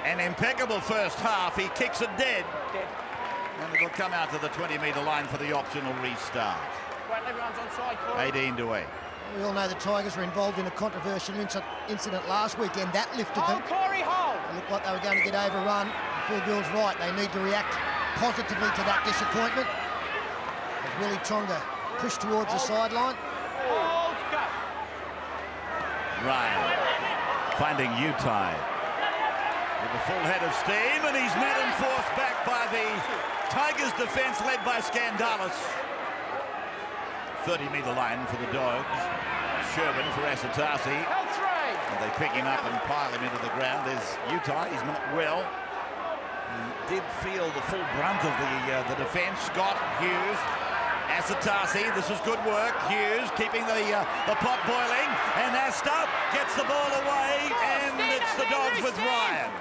an impeccable first half. He kicks it dead. And it'll come out to the 20-metre line for the optional restart. 18-8. We all know the Tigers were involved in a controversial incident last weekend. That lifted them. It looked like they were going to get overrun. Phil Gill's right. They need to react positively to that disappointment. As Willie Tonga pushed towards the sideline. Ryan finding Utai with a full head of steam, and he's met and forced back by the Tigers defence led by Scandalis. 30-metre line for the Dogs. Sherman for Asatasi. And they pick him up and pile him into the ground. There's Utai. He's not well. He did feel the full brunt of the defence. Scott, Hughes, Asatasi. This is good work. Hughes keeping the pot boiling. And Asta gets the ball away. And it's the Dogs with Ryan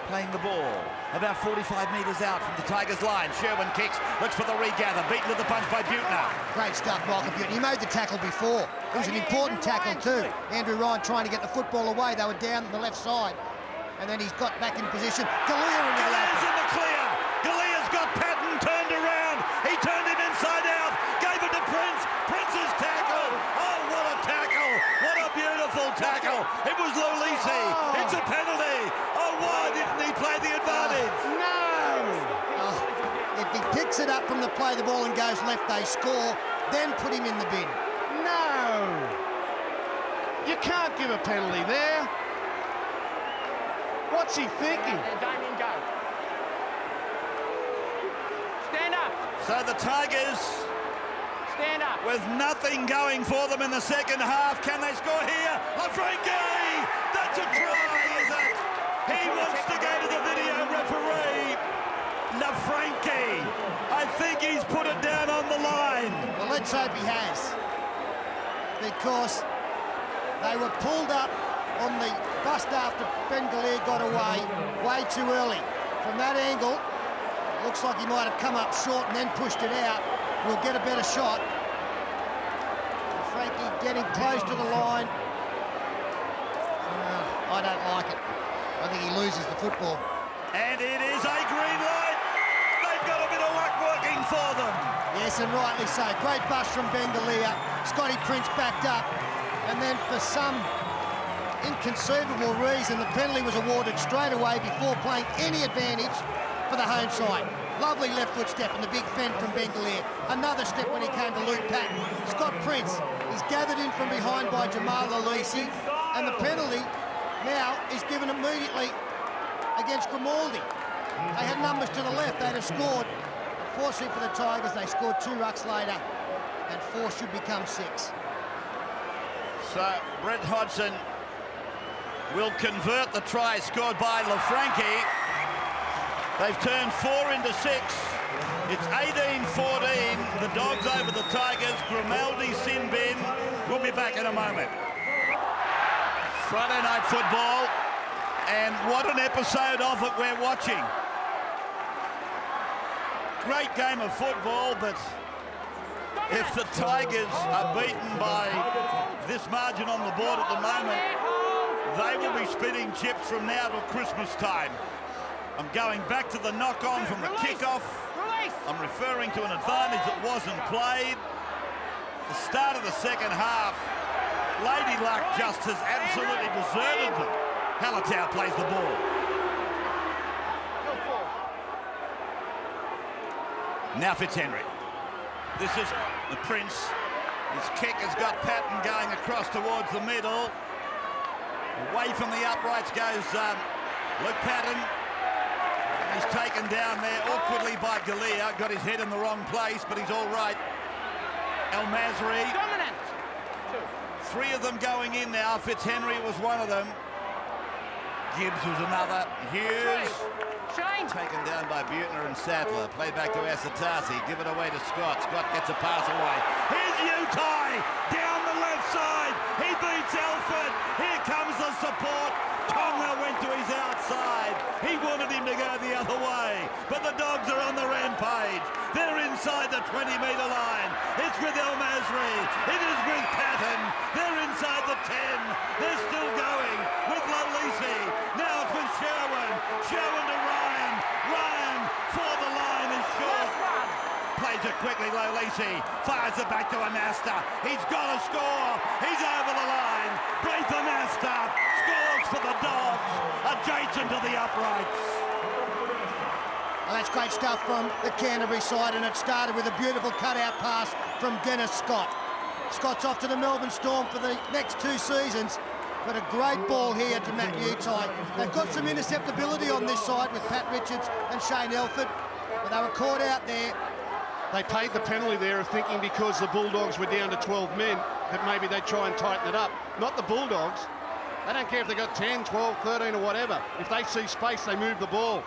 playing the ball about 45 metres out from the Tigers line. Sherwin kicks, looks for the regather, beaten to the punch by Butner. Great stuff, Michael Butner. He made the tackle before. It was an important tackle too. Andrew Ryan trying to get the football away. They were down the left side. And then he's got back in position. Galea into the Galea's in the clear. Galea's got Patton turned around. He turned him inside out. Gave it to Prince. Prince's tackle. Oh, what a tackle. What a beautiful tackle. It was Lulisi. It's a penalty. Oh, why didn't he play the advantage? If he picks it up from the play the ball and goes left, they score. Then put him in the bin. No. You can't give a penalty there. What's he thinking? Damien, go. Stand up. So the Tigers, Stand up. with nothing going for them in the second half, can they score here? LaFranchi! That's a try, is it? He wants to go to the video referee. LaFranchi, I think he's put it down on the line. Well, let's hope he has. Because they were pulled up on the bust after Ben Galea got away way too early. From that angle, it looks like he might have come up short and then pushed it out. We'll get a better shot. Frankie getting close to the line. I don't like it. I think he loses the football. And it is a green light. They've got a bit of luck working for them. Yes, and rightly so. Great bust from Ben Galea. Scotty Prince backed up. And then for some inconceivable reason, the penalty was awarded straight away before playing any advantage for the home side. Lovely left foot step and the big fend from Ben Galea. Another step when he came to Luke Patton. Scott Prince is gathered in from behind by Jamal Alisi, and the penalty now is given immediately against Grimaldi. They had numbers to the left, they'd have scored. Unfortunately for the Tigers, they scored 2 rucks later, and 4 should become 6. So Brett Hodgson will convert the try scored by LaFranchi. They've turned 4 into 6. It's 18-14. The Dogs over the Tigers. Grimaldi, sin bin. We'll be back in a moment. Friday night football. And what an episode of it we're watching. Great game of football, but if the Tigers are beaten by this margin on the board at the moment, they will be spitting chips from now till Christmas time. I'm going back to the knock-on from the kickoff. I'm referring to an advantage that wasn't played. The start of the second half, Lady Luck just has absolutely deserted them. Hallertau plays the ball. Now Fitzhenry. This is the Prince. His kick has got Patton going across towards the middle. Away from the uprights goes Luke Patton. He's taken down there awkwardly by Galea. Got his head in the wrong place, but he's all right. El Masri. Dominant. Three of them going in now. Fitzhenry was one of them. Gibbs was another. Hughes. Shane. Taken down by Butner and Sattler. Played back to Asatasi. Give it away to Scott. Scott gets a pass away. Here's Utai down the left side. He beats Elford. Here comes the support. Tonga went to his outside. He wanted him to go the other way. But the Dogs are on the rampage. They're inside the 20-metre line. It's with El Masri. It is with Patton. They're inside the 10. They're still going with Lalisi. Now it's with Sherwin. Sherwin to Ryan. Ryan for the line is short. Plays it quickly, Lalisi. Fires it back to Anasta. He's got to score. He's over the line. Braith Anasta scores for the Dogs. Adjacent to the uprights. Well, that's great stuff from the Canterbury side, and it started with a beautiful cutout pass from Dennis Scott. Scott's off to the Melbourne Storm for the next 2 seasons, but a great ball here to Matt Utai. They've got some interceptability on this side with Pat Richards and Shane Elford, but they were caught out there. They paid the penalty there of thinking because the Bulldogs were down to 12 men that maybe they'd try and tighten it up. Not the Bulldogs. They don't care if they got 10, 12, 13 or whatever. If they see space, they move the ball.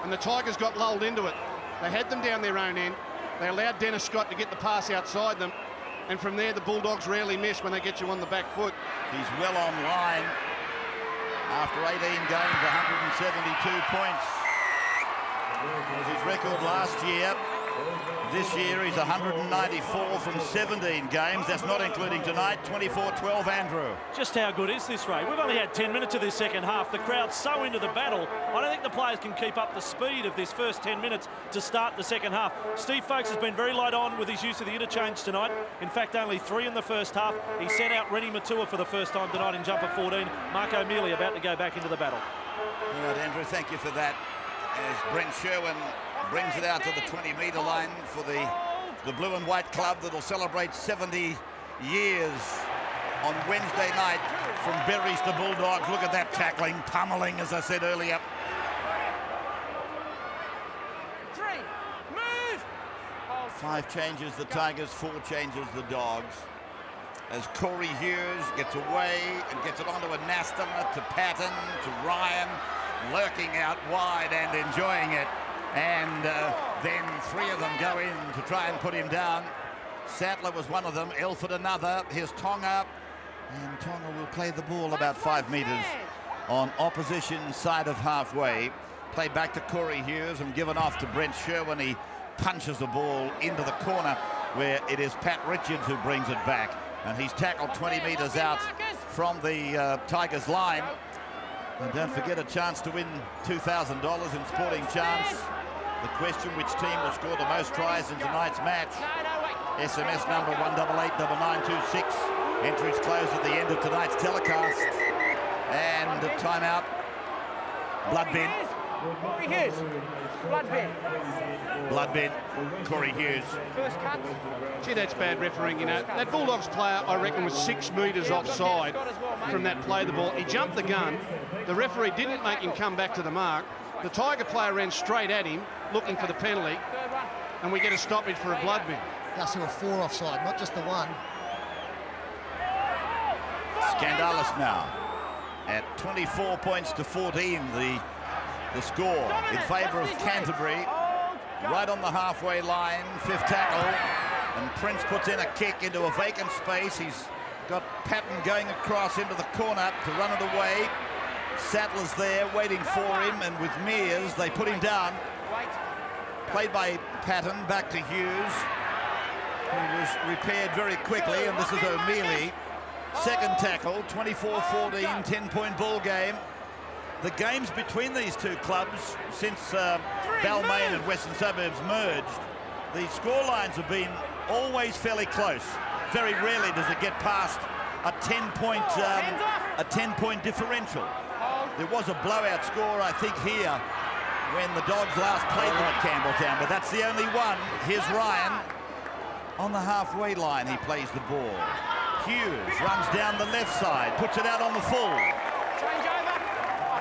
And the Tigers got lulled into it. They had them down their own end. They allowed Dennis Scott to get the pass outside them. And from there, the Bulldogs rarely miss when they get you on the back foot. He's well online. After 18 games, 172 points. It was his record last year. This year, he's 194 from 17 games. That's not including tonight. 24-12, Andrew. Just how good is this, Ray? We've only had 10 minutes of this second half. The crowd's so into the battle. I don't think the players can keep up the speed of this first 10 minutes to start the second half. Steve Folkes has been very light on with his use of the interchange tonight. In fact, only 3 in the first half. He sent out Rennie Matua for the first time tonight in jumper 14. Mark O'Mealy about to go back into the battle. All right, Andrew, thank you for that. As Brent Sherwin brings it out to the 20-metre line for the blue and white club that'll celebrate 70 years on Wednesday night from Berries to Bulldogs. Look at that tackling, pummeling, as I said earlier. 3, move! 5 changes the Tigers, 4 changes the Dogs. As Corey Hughes gets away and gets it onto a Nastama, to Patton, to Ryan, lurking out wide and enjoying it. And then 3 of them go in to try and put him down. Sattler was one of them, Elford another. Here's Tonga, and Tonga will play the ball about 5 metres on opposition side of halfway. Played back to Corey Hughes and given off to Brent Sherwin. He punches the ball into the corner where it is Pat Richards who brings it back. And he's tackled 20 metres out from the Tigers line. And don't forget a chance to win $2,000 in Sporting Chance. The question, which team will score the most tries in tonight's match? SMS number 1889926. Entries close at the end of tonight's telecast. And a timeout. Blood bin. Corey Hughes. Blood bin. Blood bin. Corey Hughes. First cut. Gee, that's bad refereeing, you know. That Bulldogs player, I reckon, was 6 metres offside from that play the ball. He jumped the gun. The referee didn't make him come back to the mark. The Tiger player ran straight at him, looking for the penalty, and we get a stoppage for a blood bin. Gus, there were 4 offside, not just the 1. Scandalous now. At 24 points to 14, the score in favour of Canterbury. right on the halfway line, 5th tackle, and Prince puts in a kick into a vacant space. He's got Patton going across into the corner to run it away. Sattler's there waiting for him, and with Mears, they put him down. Played by Patton, back to Hughes, who was repaired very quickly, and this is O'Mealy. 2nd tackle, 24-14, 10-point ball game. The games between these two clubs, since Balmain and Western Suburbs merged, the scorelines have been always fairly close. Very rarely does it get past a 10-point differential. There was a blowout score, I think, here when the Dogs last played them at Campbelltown, but that's the only one. Here's Ryan on the halfway line. He plays the ball. Hughes runs down the left side, puts it out on the full.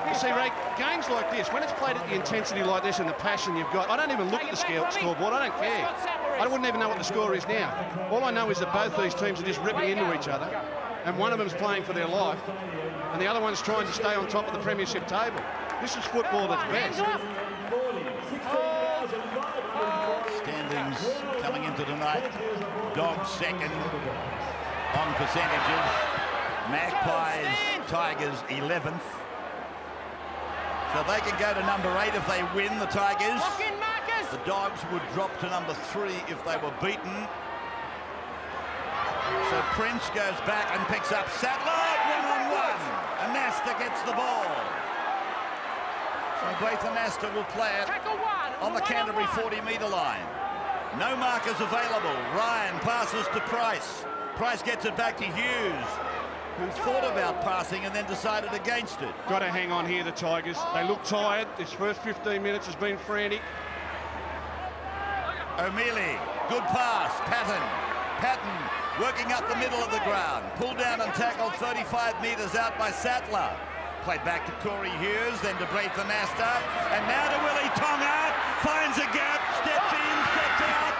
You see, Ray, games like this, when it's played at the intensity like this and the passion you've got, I don't even look at the scoreboard. I don't care. I wouldn't even know what the score is now. All I know is that both these teams are just ripping into each other, and one of them's playing for their life, and the other one's trying to stay on top of the premiership table. This is football that's best. Standings coming into tonight. Dogs 2nd on percentages. Magpies, Tigers 11th. So they can go to number 8 if they win, the Tigers. The Dogs would drop to number 3 if they were beaten. So Prince goes back and picks up Sattler, 1-on-1. And Nasta gets the ball. So Braith and Nasta will play it on the Canterbury 40-metre line. No markers available. Ryan passes to Price. Price gets it back to Hughes, who thought about passing and then decided against it. Got to hang on here, the Tigers. They look tired. This first 15 minutes has been frantic. O'Mealy, good pass. Patton working up the middle of the ground. Pulled down and tackled 35 metres out by Sattler. Played back to Corey Hughes, then to Braith and Nasta, and now to Willie Tonga. Finds a gap, steps in, steps out,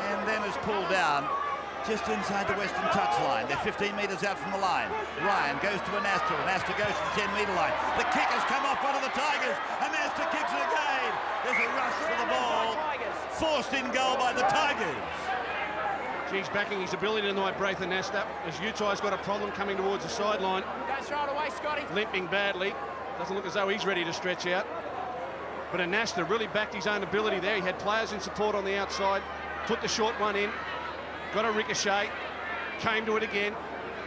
and then is pulled down just inside the western touchline. They're 15 metres out from the line. Ryan goes to Anasta. Anasta goes to the 10-metre line. The kick has come off one of the Tigers. Anasta kicks it again. There's a rush for the ball. Forced in goal by the Tigers. He's backing his ability tonight, Braith and Nasta, as Utah's got a problem coming towards the sideline. Don't throw it away, Scotty. Limping badly. Doesn't look as though he's ready to stretch out. But Anasta really backed his own ability there. He had players in support on the outside. Put the short one in. Got a ricochet. Came to it again.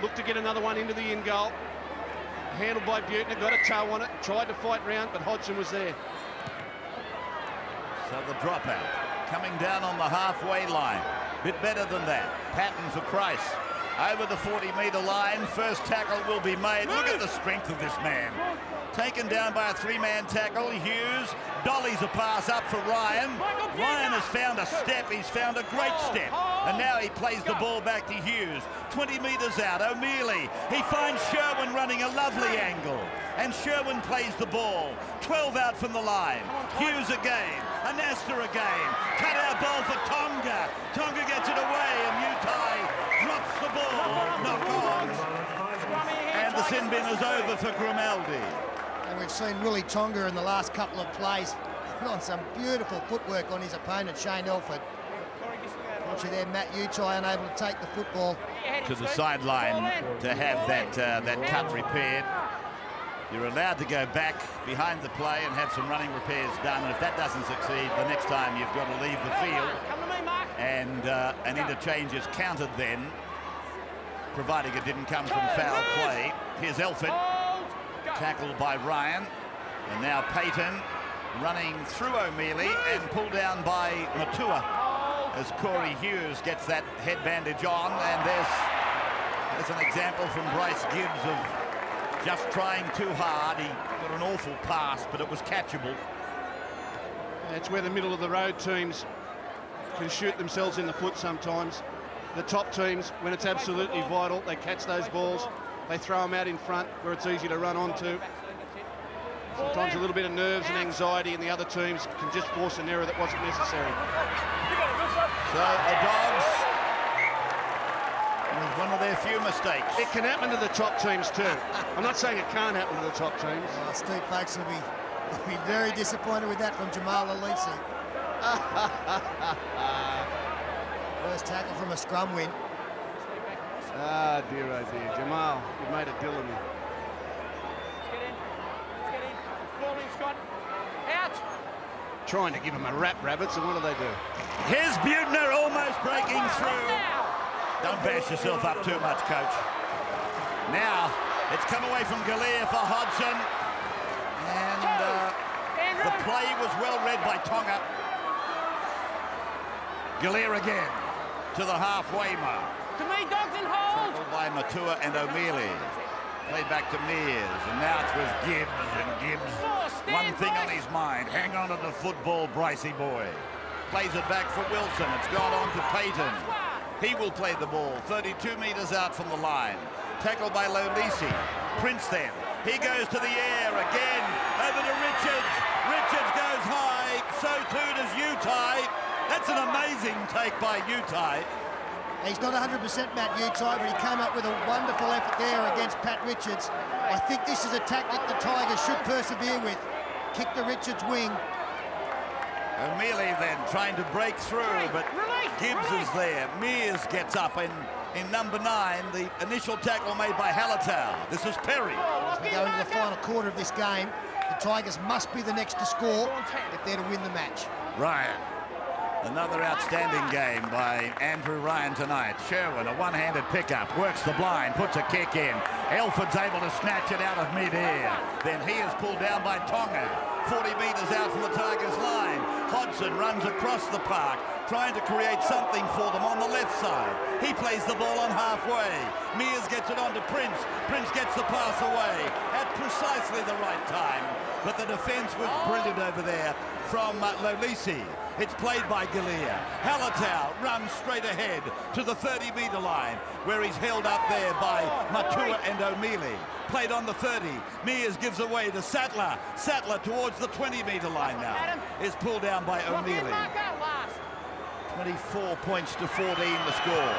Looked to get another one into the in goal. Handled by Butner. Got a toe on it. Tried to fight round, but Hodgson was there. So the dropout coming down on the halfway line. Bit better than that. Patton for Price. Over the 40-metre line. First tackle will be made. Look at the strength of this man. Taken down by a 3-man tackle. Hughes dollies a pass up for Ryan. Ryan has found a step. He's found a great step. And now he plays the ball back to Hughes. 20 metres out. O'Mealy. He finds Sherwin running a lovely angle. And Sherwin plays the ball. 12 out from the line. Hughes again. Anasta again. Cut out ball for Tonga. Tonga gets it away and Mutai drops the ball. Knock on. And the sin bin is over for Grimaldi. And we've seen Willie Tonga in the last couple of plays on some beautiful footwork on his opponent, Shane Elford. Unfortunately there, Matt Utai unable to take the football to the sideline to have that cut repaired. You're allowed to go back behind the play and have some running repairs done. And if that doesn't succeed, the next time you've got to leave the field. And an interchange is counted then, providing it didn't come from foul play. Here's Elford, tackled by Ryan. And now Payton running through O'Mealy and pulled down by Matua as Corey Hughes gets that head bandage on. And there's an example from Bryce Gibbs of just trying too hard. He got an awful pass, but it was catchable. That's where the middle of the road teams can shoot themselves in the foot sometimes. The top teams, when it's absolutely vital, they catch those balls, they throw them out in front where it's easy to run onto. Sometimes a little bit of nerves and anxiety, and the other teams can just force an error that wasn't necessary. So the Dogs, with one of their few mistakes. It can happen to the top teams too. I'm not saying it can't happen to the top teams. Steve Folkes will be very disappointed with that from Jamal Alisi. First tackle from a scrum win. Ah, dear, oh dear. Jamal, you made a deal of me. Let's get in. Let's get in. Ball in, Scott. Out. Trying to give him a rap, Rabbits, and what do they do? Here's Butner almost breaking through. Don't bash yourself up too much, coach. Now, it's come away from Galea for Hodgson. And the play was well read by Tonga. Galea again to the halfway mark. To me, Dogs and hold. Tackled by Matua and O'Mealy. Played back to Mears, and now it's with Gibbs, and Gibbs, one thing on his mind, hang on to the football, Brycey boy. Plays it back for Wilson, it's gone on to Payton. He will play the ball, 32 metres out from the line. Tackled by Lolisi. Prince then, he goes to the air again, over to Richards. Richards goes high, so too does Utai. That's an amazing take by Utai. He's not 100% Matt Utai, but he came up with a wonderful effort there against Pat Richards. I think this is a tactic the Tigers should persevere with. Kick the Richards wing. O'Mealy then trying to break through, but Gibbs is there. Mears gets up, and in number 9, the initial tackle made by Hallertau. This is Perry. As we go into the final quarter of this game, the Tigers must be the next to score if they're to win the match. Ryan. Another outstanding game by Andrew Ryan tonight. Sherwin, a one-handed pickup, works the blind, puts a kick in. Elford's able to snatch it out of mid-air. Then he is pulled down by Tonga. 40 metres out from the Tigers' line. Hodgson runs across the park, trying to create something for them on the left side. He plays the ball on halfway. Mears gets it on to Prince. Prince gets the pass away at precisely the right time. But the defence was brilliant over there from Lolisi. It's played by Galea. Hallertau runs straight ahead to the 30-metre line, where he's held up there by Matua and O'Mealy. Played on the 30. Mears gives away to Sattler. Sattler towards the 20-metre line now. Is pulled down by O'Mealy. 24 points to 14 the score.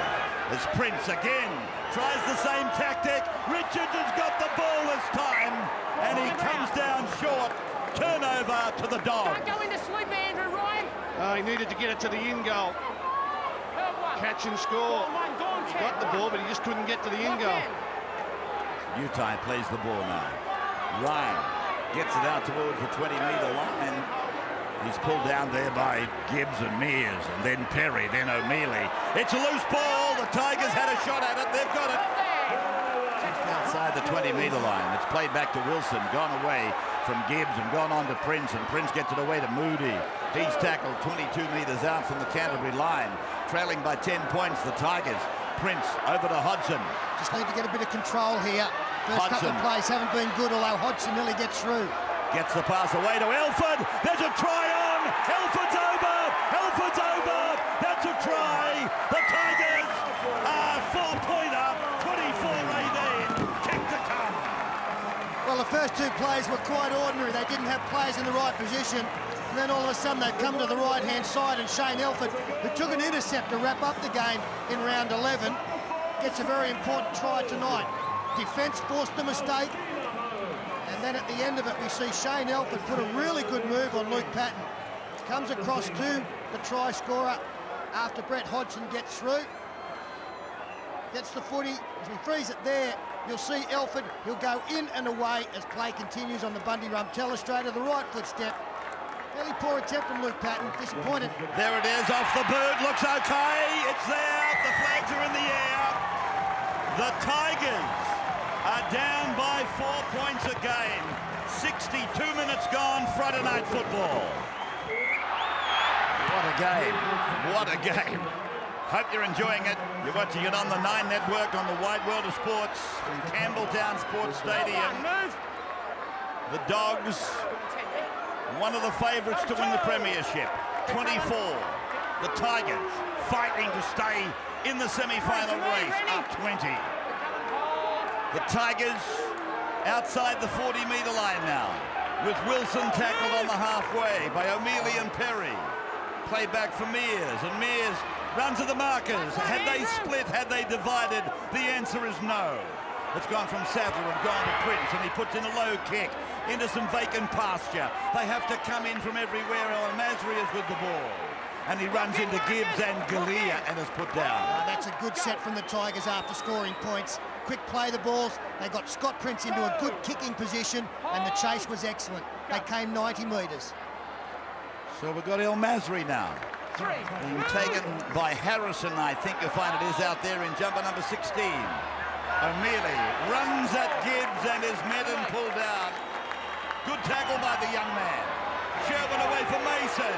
As Prince again tries the same tactic. Richards has got the ball this time, and he comes down short. Turnover to the Dogs. Don't go into sleep, Andrew Ryan. He needed to get it to the in goal. Catch and score. He got the ball, but he just couldn't get to the in goal. Utai plays the ball now. Ryan gets it out towards the 20-metre line. He's pulled down there by Gibbs and Mears, and then Perry, then O'Mealy. It's a loose ball. The Tigers had a shot at it. They've got it. Just outside the 20-metre line. It's played back to Wilson, gone away from Gibbs and gone on to Prince, and Prince gets it away to Moody. He's tackled 22 metres out from the Canterbury line, trailing by 10 points, the Tigers. Prince over to Hodgson. Just need to get a bit of control here. First couple of plays haven't been good, although Hodgson nearly gets through. Gets the pass away to Elford. There's a try on. Elford's over. Elford's over. That's a try. The Tigers are 4-pointer. 24-18. Kick to come. Well, the first two plays were quite ordinary. They didn't have players in the right position. And then all of a sudden they've come to the right-hand side, and Shane Elford, who took an intercept to wrap up the game in round 11, gets a very important try tonight. Defence forced a mistake. And then at the end of it, we see Shane Elford put a really good move on Luke Patton. Comes across to the try scorer after Brett Hodgson gets through. Gets the footy. As we freeze it there, you'll see Elford. He'll go in and away as play continues on the Bundy Rum telestrator. The right foot step. Fairly poor attempt from Luke Patton. Disappointed. There it is, off the boot. Looks okay. It's there. The flags are in the air. The Tigers are down by 4 points a game. 62 minutes gone, Friday night football. What a game. What a game. Hope you're enjoying it. You're watching it on the 9 Network on the Wide World of Sports from Campbelltown Sports Stadium. The Dogs, one of the favourites to win the premiership. 24. The Tigers fighting to stay in the semi-final race, up 20. The Tigers outside the 40-metre line now, with Wilson tackled on the halfway by O'Mealy and Perry. Played back for Mears, and Mears runs at the markers. Had they split, had they divided? The answer is no. It's gone from Sadler and gone to Prince, and he puts in a low kick into some vacant pasture. They have to come in from everywhere. El Masri is with the ball. And he runs into Gibbs and Galea and is put down. That's a good set from the Tigers after scoring points. Quick play the balls. They got Scott Prince into a good kicking position, and the chase was excellent. They came 90 metres. So we've got El Masri now. Being taken by Harrison, I think you'll find it is out there in jumper number 16. O'Mealy runs at Gibbs and is met and pulled down. Good tackle by the young man. Sherwin away for Mason.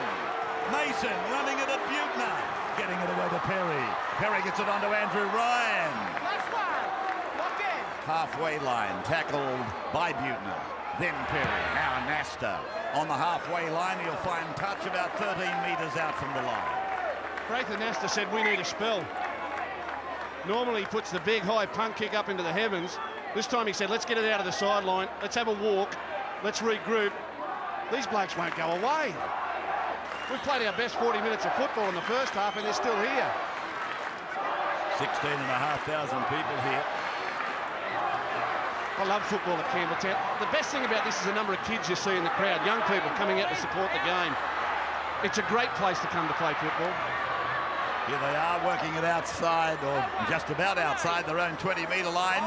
Mason running it at Butner. Getting it away to Perry. Perry gets it onto Andrew Ryan. Halfway line, tackled by Butner. Then Perry, now Nasta. On the halfway line, he'll find touch about 13 metres out from the line. Braithen Nasta said we need a spell. Normally he puts the big high punt kick up into the heavens. This time he said, let's get it out of the sideline. Let's have a walk. Let's regroup. These blokes won't go away. We played our best 40 minutes of football in the first half and they're still here. 16,500 people here. I love football at Campbelltown. The best thing about this is the number of kids you see in the crowd, young people coming out to support the game. It's a great place to come to play football. Here they are working it outside, or just about outside their own 20-metre line.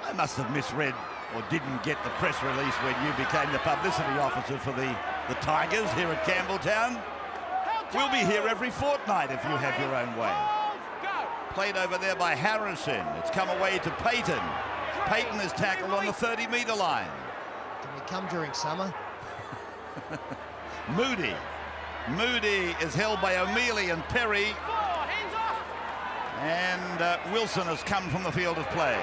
I must have misread or didn't get the press release when you became the publicity officer for the Tigers here at Campbelltown. We'll be here every fortnight if you have your own way. Played over there by Harrison. It's come away to Payton. Payton is tackled on the 30-metre line. Can we come during summer? Moody. Moody is held by O'Mealy and Perry. And Wilson has come from the field of play.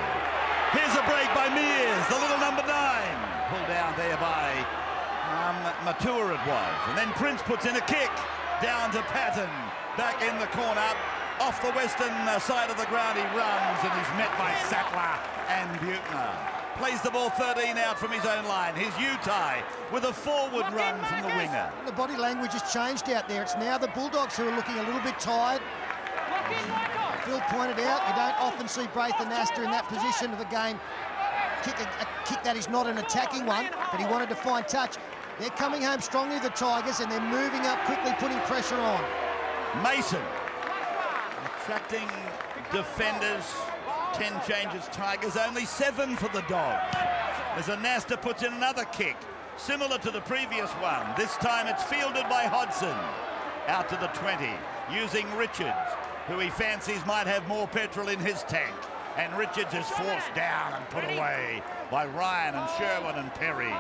Here's a break by Mears, the little number 9. Pulled down there by Matua it was. And then Prince puts in a kick down to Patton. Back in the corner. Off the western side of the ground he runs, and he's met by Sattler and Butner. Plays the ball 13 out from his own line. Here's Utai with a forward run from the winger. The body language has changed out there. It's now the Bulldogs who are looking a little bit tired. Phil pointed out, you don't often see Braithen Nasta in that position of the game. A kick that is not an attacking one, but he wanted to find touch. They're coming home strongly, the Tigers, and they're moving up quickly, putting pressure on. Mason. Attracting defenders, 10 changes Tigers, only 7 for the Dogs. As Nasta puts in another kick, similar to the previous one. This time it's fielded by Hodgson. Out to the 20, using Richards, who he fancies might have more petrol in his tank. And Richards is forced down and put away by Ryan and Sherwin and Perry.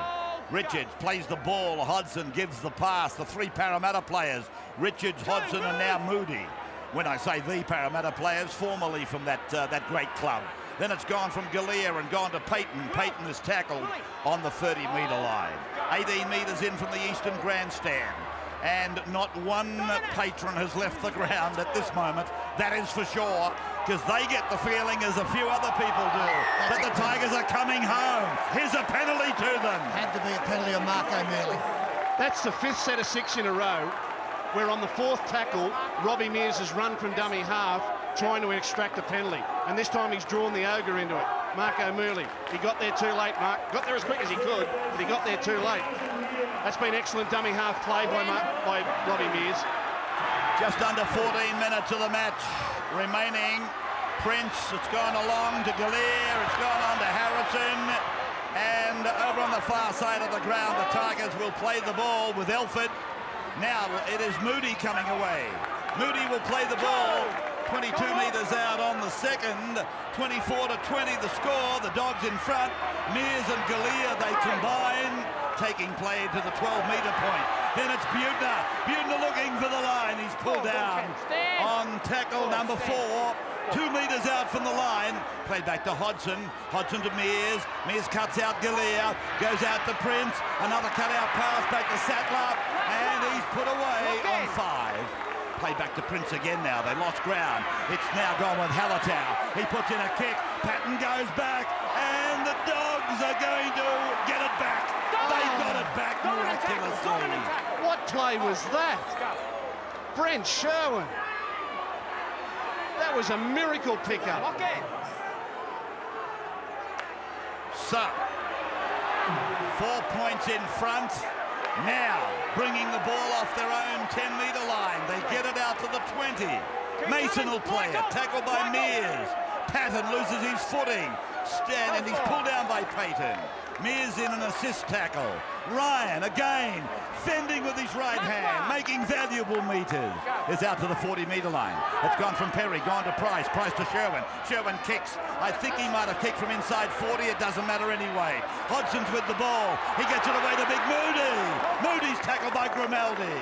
Richards plays the ball, Hodgson gives the pass. The 3 Parramatta players, Richards, Hodgson and now Moody. When I say the Parramatta players, formerly from that great club. Then it's gone from Galea and gone to Payton. Payton is tackled on the 30-metre line. 18 metres in from the eastern grandstand. And not one patron has left the ground at this moment. That is for sure, because they get the feeling, as a few other people do, that the Tigers are coming home. Here's a penalty to them. Had to be a penalty on Mark O'Mealy. That's the 5th set of 6 in a row, where on the 4th tackle, Robbie Mears has run from dummy half, trying to extract a penalty. And this time he's drawn the ogre into it. Mark O'Mealy. He got there too late, Mark. Got there as quick as he could, but he got there too late. That's been excellent dummy half play by Robbie Mears. Just under 14 minutes of the match remaining. Prince, it's gone along to Galea, it's gone on to Harrison. And over on the far side of the ground, the Tigers will play the ball with Elford. Now it is Moody coming away. Moody will play the ball 22 metres out on the second. 24-20 the score. The Dogs in front. Mears and Galea, they combine, taking play to the 12-metre point. Then it's Butner. Butner looking for the line. He's pulled down on tackle number 4. 2 metres out from the line. Played back to Hodgson. Hodgson to Mears. Mears cuts out Galea. Goes out to Prince. Another cut-out pass back to Sattler. And he's put away on 5. Played back to Prince again now. They lost ground. It's now gone with Hallertau. He puts in a kick. Patton goes back. And the Dogs are going to get it back. They got it back miraculously. What play was that? Brent Sherwin. That was a miracle pickup. So, 4 points in front. Now, bringing the ball off their own 10-metre line. They get it out to the 20. Mason will play it. Tackled by Mears. Patton loses his footing. And he's pulled down by Payton. Mears in an assist tackle. Ryan, again, fending with his right hand, making valuable meters. Is out to the 40-metre line. It's gone from Perry, gone to Price. Price to Sherwin. Sherwin kicks. I think he might have kicked from inside 40. It doesn't matter anyway. Hodgson's with the ball. He gets it away to Big Moody. Moody's tackled by Grimaldi.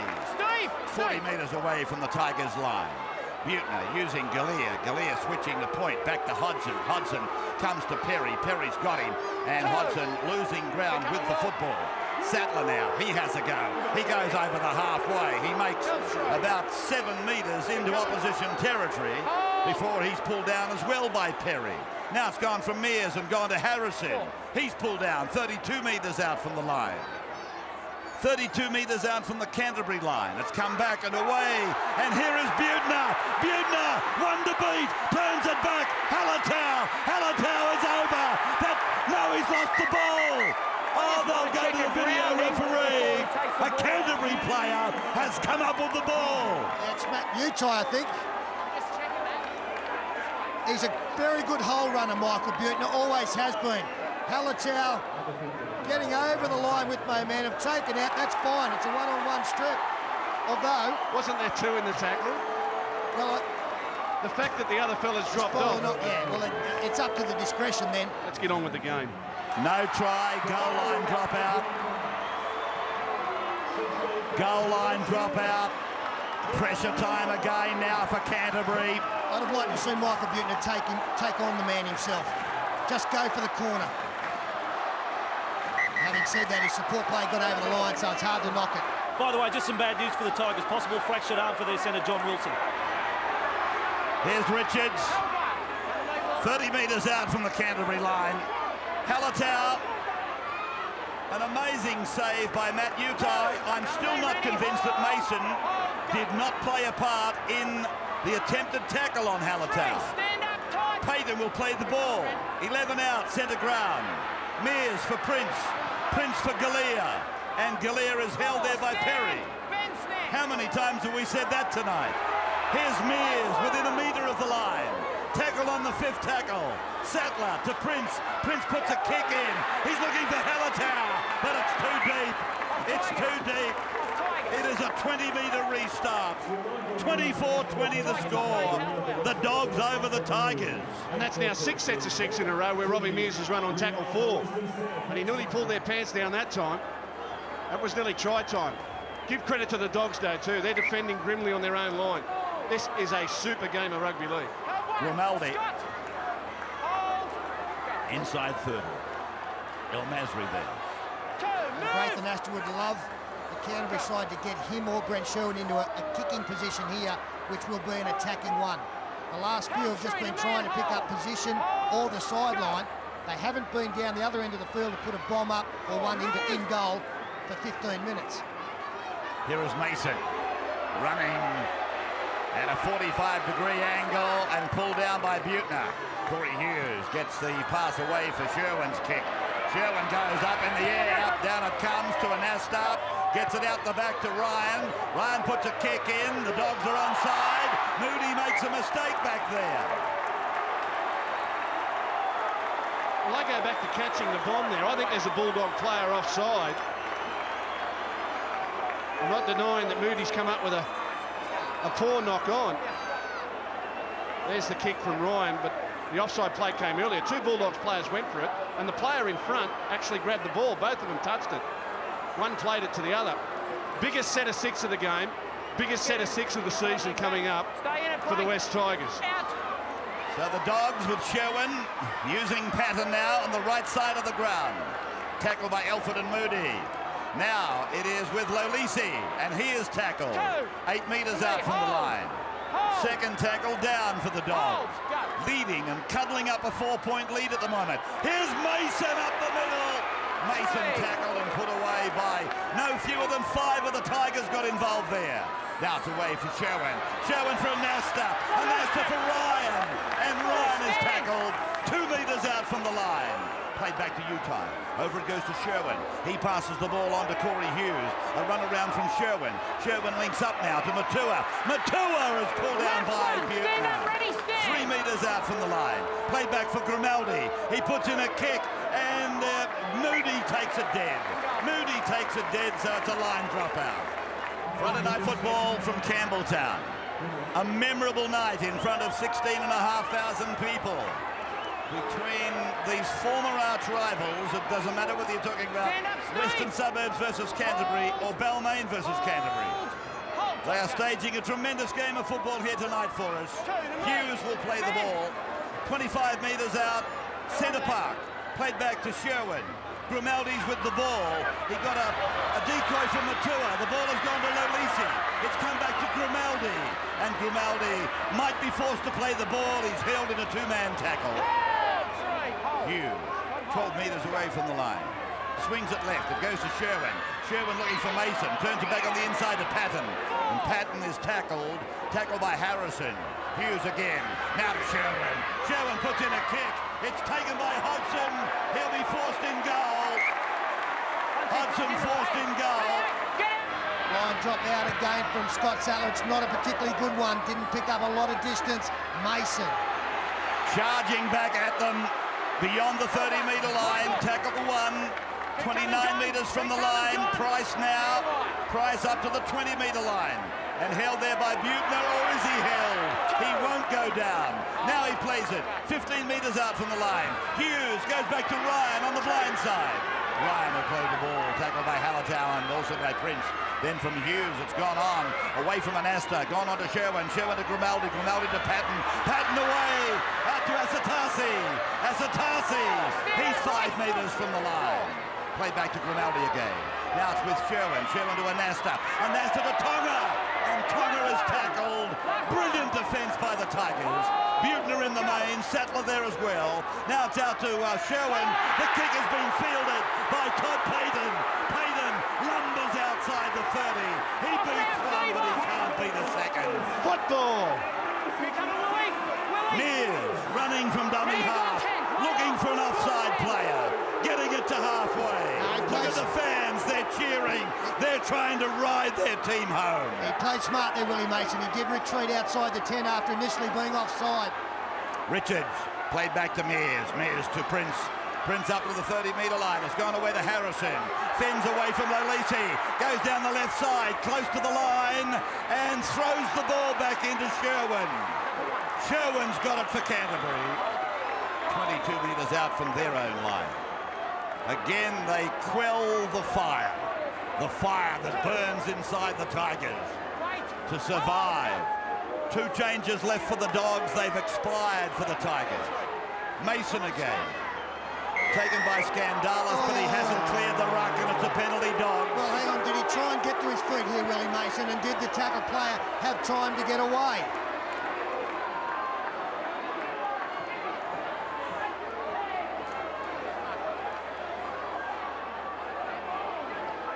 40 metres away from the Tigers' line. Butner using Galea. Galea switching the point back to Hodgson. Hodgson comes to Perry. Perry's got him. And Hodgson losing ground with the football. Sattler now, he has a go. He goes over the halfway. He makes about 7 metres into opposition territory before he's pulled down as well by Perry. Now it's gone from Mears and gone to Harrison. He's pulled down 32 metres out from the line. 32 metres out from the Canterbury line. It's come back and away. And here is Butner. Butner, one to beat, turns it back. Hallertau. Hallertau is over. No, he's lost the ball. Oh, they'll go to the video referee. A Canterbury player has come up with the ball. It's Matt Utai, I think. He's a very good hole runner, Michael Butner, always has been. Hallertau getting over the line with momentum, taken out, that's fine. It's a one-on-one strip. Although... Wasn't there 2 in the tackle? Well, the fact that the other fella's dropped off. It's up to the discretion then. Let's get on with the game. No try, goal line dropout. Goal line dropout. Pressure time again now for Canterbury. I'd have liked to see Michael Butner take on the man himself. Just go for the corner. Having said that, his support play got over the line, so it's hard to knock it. By the way, just some bad news for the Tigers. Possible fractured arm for their centre, John Wilson. Here's Richards. 30 metres out from the Canterbury line. Hallertau. An amazing save by Matt Utai. I'm still not convinced that Mason did not play a part in the attempted tackle on Hallertau. Payton will play the ball. 11 out, centre ground. Mears for Prince. Prince for Galea. And Galea is held there by Perry. How many times have we said that tonight? Here's Mears within a metre of the line. Tackle on the 5th tackle. Sattler to Prince. Prince puts a kick in. He's looking for Hallertau, but it's too deep. It's too deep. It is a 20-metre restart. 24-20 the score. The Dogs over the Tigers. And that's now 6 sets of 6 in a row where Robbie Mears has run on tackle 4. And he nearly pulled their pants down that time. That was nearly try time. Give credit to the Dogs, though, too. They're defending grimly on their own line. This is a super game of rugby league. Grimaldi. Inside 30. El Masri there. Braithen Astor would love the Canterbury side to get him or Brent Sherwin into a kicking position here, which will be an attacking one. The last few have just been trying to pick up position or the sideline. They haven't been down the other end of the field to put a bomb up or one into in goal for 15 minutes. Here is Mason running at a 45-degree angle and pulled down by Butner. Corey Hughes gets the pass away for Sherwin's kick. Sherwin goes up in the air, up, down it comes to Anastar, gets it out the back to Ryan. Ryan puts a kick in, the Dogs are onside. Moody makes a mistake back there. Well, I go back to catching the bomb there. I think there's a Bulldog player offside. I'm not denying that Moody's come up with a poor knock on. There's the kick from Ryan, but the offside play came earlier. 2 Bulldogs players went for it, and the player in front actually grabbed the ball. Both of them touched it. One played it to the other. Biggest set of 6 of the game, biggest set of 6 of the season coming up for the West Tigers. So the Dogs with Sherwin using Patton now on the right side of the ground. Tackled by Elford and Moody. Now it is with Lolisi, and he is tackled 8 metres out from the line. Second tackle down for the Dogs. Leading and cuddling up a 4-point lead at the moment. Here's Mason up the middle. Mason tackled and put away by no fewer than 5 of the Tigers got involved there. Now it's away for Sherwin. Sherwin for Anasta. Anasta for Ryan. And Ryan is tackled 2 metres out from the line. Played back to Utah. Over it goes to Sherwin. He passes the ball on to Corey Hughes. A run around from Sherwin. Sherwin links up now to Matua. Matua is pulled down by Buechner. 3 metres out from the line. Played back for Grimaldi. He puts in a kick and Moody takes it dead. Moody takes it dead, so it's a line dropout. Friday night football from Campbelltown. A memorable night in front of 16,500 people. Between these former arch rivals, it doesn't matter whether you're talking about Western Suburbs versus Canterbury or Balmain versus Canterbury. They are staging a tremendous game of football here tonight for us. Hughes will play the ball. 25 metres out, centre park. Played back to Sherwin. Grimaldi's with the ball. He got a decoy from Matua. The ball has gone to Lolisi. It's come back to Grimaldi. And Grimaldi might be forced to play the ball. He's held in a two-man tackle. Hughes, 12 metres away from the line. Swings it left. It goes to Sherwin. Sherwin looking for Mason. Turns it back on the inside to Patton. And Patton is tackled. Tackled by Harrison. Hughes again. Now to Sherwin. Sherwin puts in a kick. It's taken by Hodgson. He'll be forced in goal. Hodgson forced in goal. Line drop out again from Scott Sattler. It's not a particularly good one. Didn't pick up a lot of distance. Mason. Charging back at them beyond the 30-metre line. Tackle one. 29 metres from the line. Price now. Price up to the 20-metre line. And held there by Buechner, or is he held? He won't go down. Now he plays it. 15 metres out from the line. Hughes goes back to Ryan on the blind side. Ryan will play the ball. Tackled by Hallertau and also by Prince. Then from Hughes, it's gone on. Away from Anasta. Gone on to Sherwin. Sherwin to Grimaldi. Grimaldi to Patton. Patton away. Out to Asatasi. Asatasi. He's 5 metres from the line. Play back to Grimaldi again. Now it's with Sherwin. Sherwin to Anasta. Anasta to Tonga. And Tonga is tackled. Brilliant defence by the Tigers. Buechner in the main. Sattler there as well. Now it's out to Sherwin. The kick has been fielded by Todd Payton. Payton lumbers outside the 30. He beats one, but he can't beat a second. Football. Mears running from dummy half. Looking for an offside player. Getting it to halfway. Look at the fans, they're cheering. They're trying to ride their team home. He played smart there, Willie Mason. He did retreat outside the 10 after initially being offside. Richards played back to Mears. Mears to Prince. Prince up to the 30-metre line. It's gone away to Harrison. Fens away from Lolisi. Goes down the left side, close to the line, and throws the ball back into Sherwin. Sherwin's got it for Canterbury. 22 metres out from their own line. Again, they quell the fire that burns inside the Tigers to survive. 2 changes left for the Dogs. They've expired for the Tigers. Mason again. Taken by Scandalis, but he hasn't cleared the ruck, and it's a penalty, Dogs. Well, hang on. Did he try and get to his feet here, Willie Mason? And did the tackle player have time to get away?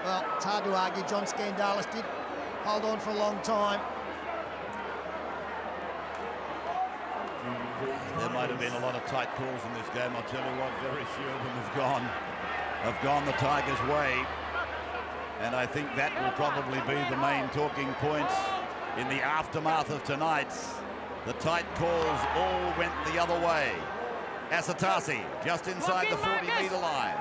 Well, it's hard to argue. John Scandalis did hold on for a long time. There might have been a lot of tight calls in this game. I'll tell you what, very few of them have gone the Tigers' way. And I think that will probably be the main talking points in the aftermath of tonight's. The tight calls all went the other way. Asatasi just inside the 40-metre line.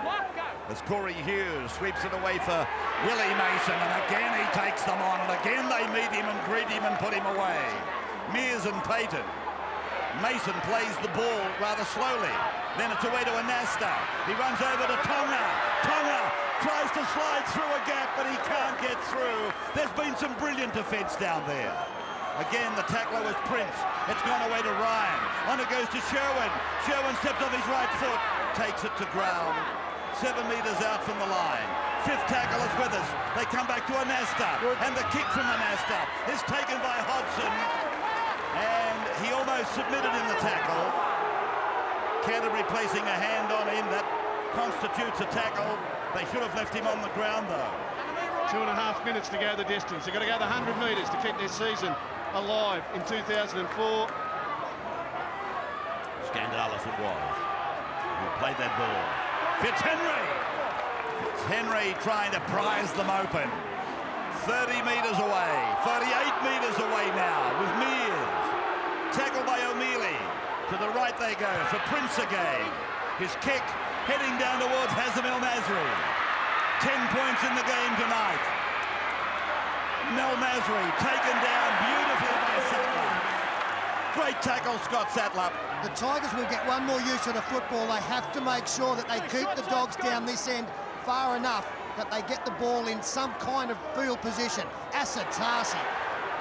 As Corey Hughes sweeps it away for Willie Mason, and again he takes them on, and again they meet him and greet him and put him away. Mears and Payton. Mason plays the ball rather slowly. Then it's away to Anasta. He runs over to Tonga. Tonga tries to slide through a gap, but he can't get through. There's been some brilliant defence down there. Again, the tackler was Prince. It's gone away to Ryan. On it goes to Sherwin. Sherwin steps off his right foot, takes it to ground. 7 metres out from the line. 5th tackle is with us. They come back to Anasta. And the kick from Anasta is taken by Hodgson. And he almost submitted in the tackle. Canterbury placing a hand on him. That constitutes a tackle. They should have left him on the ground, though. 2.5 minutes to go the distance. They've got to go the 100 metres to keep their season alive in 2004. Scandalous it was. Who played that ball? Fitzhenry! Fitzhenry trying to prize them open. 30 metres away, 38 metres away now with Mears. Tackled by O'Mealy. To the right they go for Prince again. His kick heading down towards Hazem El Masri. 10 points in the game tonight. Mel Masri taken down beautifully by Sattler. Great tackle, Scott Sattler. The Tigers will get one more use of the football. They have to make sure that they keep the Dogs down this end far enough that they get the ball in some kind of field position. Asatasi,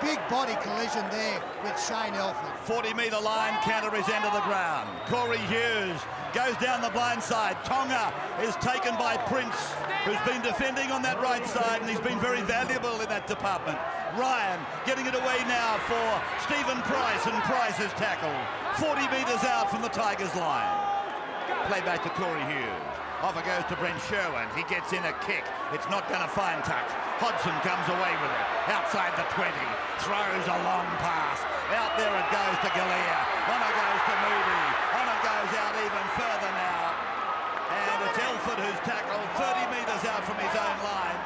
big body collision there with Shane Elford. 40-metre line, Canterbury's end of the ground. Corey Hughes goes down the blind side. Tonga is taken by Prince, who's been defending on that right side, and he's been very valuable in that department. Ryan getting it away now for Stephen Price, and Price is tackled 40 metres out from the Tigers line. Play back to Corey Hughes. Off it goes to Brent Sherwin. He gets in a kick. It's not going to find touch. Hodgson comes away with it. Outside the 20. Throws a long pass. Out there it goes to Galea. On it goes to Moody. On it goes out even further now. And it's Elford who's tackled 30 metres out from his own line.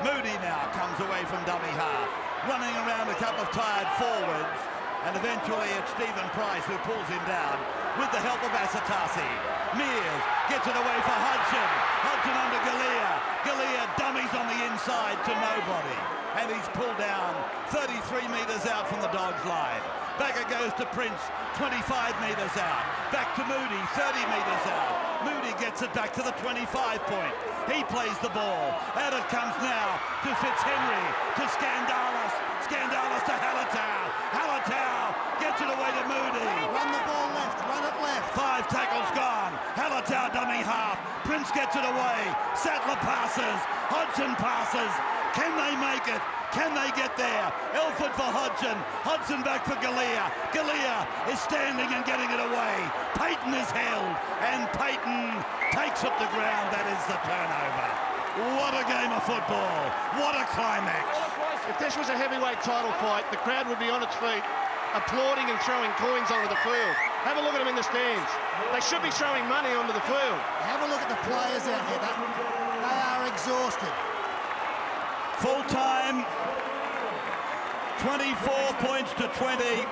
Moody now comes away from dummy half. Running around a couple of tired forwards. And eventually it's Stephen Price who pulls him down with the help of Asatasi. Mears gets it away for Hodgson. Hodgson under Galea. Galea dummies on the inside to nobody. And he's pulled down 33 metres out from the Dogs' line. Back it goes to Prince, 25 metres out. Back to Moody, 30 metres out. Moody gets it back to the 25 point. He plays the ball. Out it comes now to Fitzhenry, to Scandalis. Scandalis to Halatau. Halatau gets it away to Moody. Run the ball left, run it left. 5 tackles gone. Halatau dummy half. Prince gets it away. Sattler passes. Hodgson passes. Can they make it? Can they get there? Elford for Hodgson. Hodgson back for Galea. Galea is standing and getting it away. Payton is held. And Payton takes up the ground. That is the turnover. What a game of football. What a climax. If this was a heavyweight title fight, the crowd would be on its feet, applauding and throwing coins onto the field. Have a look at them in the stands. They should be throwing money onto the field. Have a look at the players out there. They are exhausted. Full time, 24 points to 20.